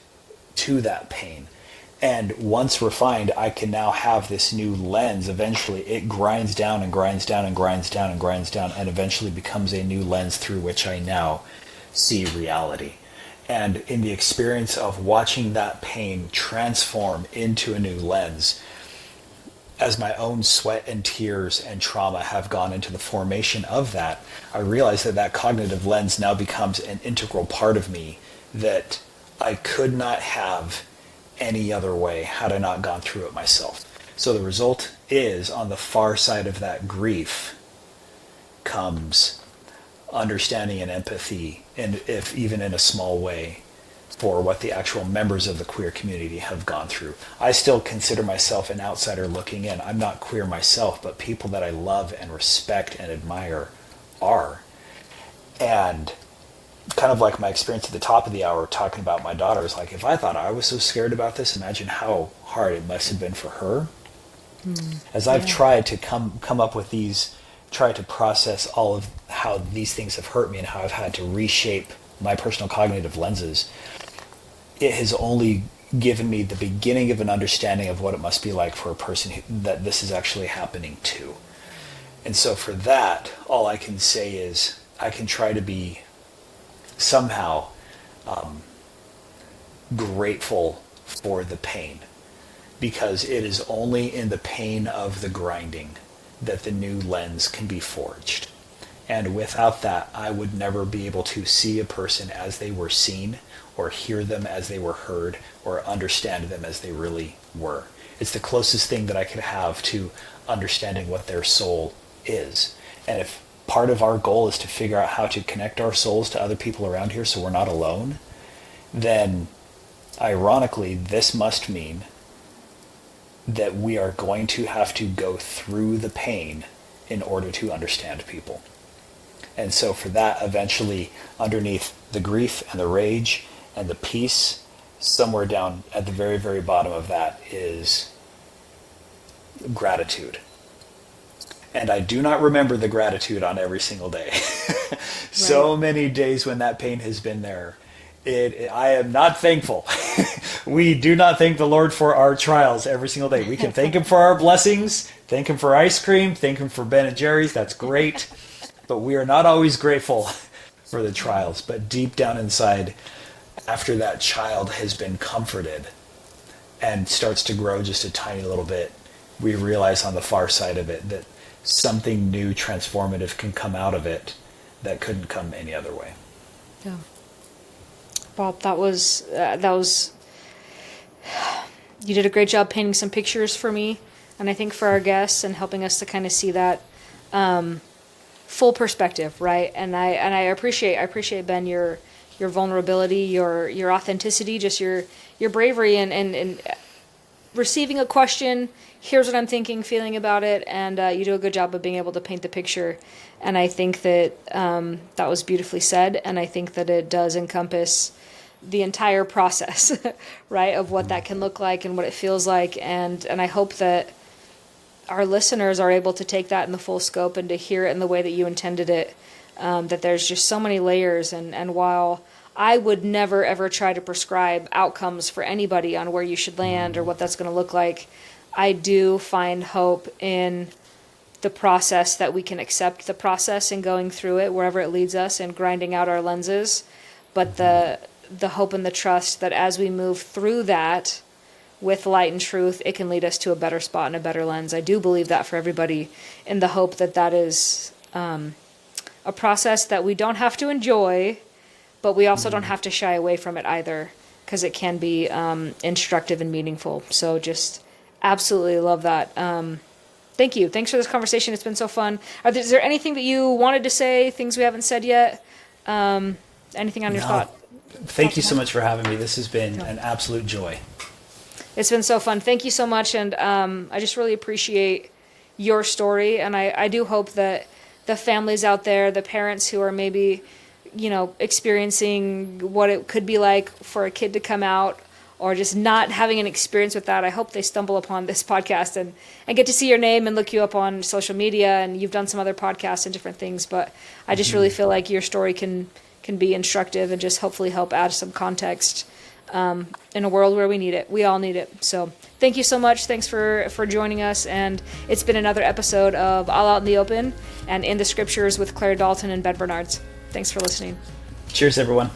to that pain. And once refined, I can now have this new lens. Eventually, it grinds down and grinds down and grinds down and grinds down, and eventually becomes a new lens through which I now see reality. And in the experience of watching that pain transform into a new lens, as my own sweat and tears and trauma have gone into the formation of that, I realize that that cognitive lens now becomes an integral part of me that I could not have any other way had I not gone through it myself. So the result is, on the far side of that grief comes understanding and empathy, and if even in a small way, for what the actual members of the queer community have gone through. I still consider myself an outsider looking in. I'm not queer myself, but people that I love and respect and admire are. And kind of like my experience at the top of the hour talking about my daughter is like, if I thought I was so scared about this, imagine how hard it must have been for her. As I've tried to come up with these, try to process all of how these things have hurt me and how I've had to reshape my personal cognitive lenses, it has only given me the beginning of an understanding of what it must be like for a person that this is actually happening to. And so for that, all I can say is I can try to be somehow grateful for the pain, because it is only in the pain of the grinding that the new lens can be forged. And without that, I would never be able to see a person as they were seen, or hear them as they were heard, or understand them as they really were. It's the closest thing that I could have to understanding what their soul is. And if part of our goal is to figure out how to connect our souls to other people around here so we're not alone, then ironically, this must mean that we are going to have to go through the pain in order to understand people. And so for that, eventually, underneath the grief and the rage and the peace, somewhere down at the very, very bottom of that is gratitude. And I do not remember the gratitude on every single day. So many days when that pain has been there, I am not thankful. We do not thank the Lord for our trials every single day. We can thank him for our blessings, thank him for ice cream, thank him for Ben and Jerry's. That's great. But we are not always grateful for the trials. But deep down inside, after that child has been comforted and starts to grow just a tiny little bit, we realize on the far side of it that something new, transformative can come out of it that couldn't come any other way. Yeah. Bob, that was you did a great job painting some pictures for me, and I think for our guests, and helping us to kind of see that full perspective, right? And I appreciate Ben, your vulnerability, your authenticity, just your bravery, and receiving a question. Here's what I'm thinking, feeling about it, and you do a good job of being able to paint the picture. And I think that that was beautifully said, and I think that it does encompass the entire process, right, of what that can look like and what it feels like. And I hope that our listeners are able to take that in the full scope and to hear it in the way that you intended it, that there's just so many layers. And while I would never, ever try to prescribe outcomes for anybody on where you should land or what that's going to look like, I do find hope in the process, that we can accept the process and going through it wherever it leads us and grinding out our lenses. But the hope and the trust that as we move through that with light and truth, it can lead us to a better spot and a better lens. I do believe that for everybody, in the hope that that is a process that we don't have to enjoy, but we also don't have to shy away from it either, because it can be instructive and meaningful. So just absolutely love that. Thank you. Thanks for this conversation. It's been so fun. Is there anything that you wanted to say, things we haven't said yet? Anything on your thought? Thank you so much for having me. This has been an absolute joy. It's been so fun. Thank you so much. And I just really appreciate your story. And I do hope that the families out there, the parents who are maybe, experiencing what it could be like for a kid to come out, or just not having an experience with that, I hope they stumble upon this podcast and get to see your name and look you up on social media. And you've done some other podcasts and different things, but I just really feel like your story can be instructive and just hopefully help add some context in a world where we need it. We all need it. So thank you so much. Thanks for joining us. And it's been another episode of All Out in the Open and In the Scriptures with Clare Dalton and Ben Bernards. Thanks for listening. Cheers, everyone.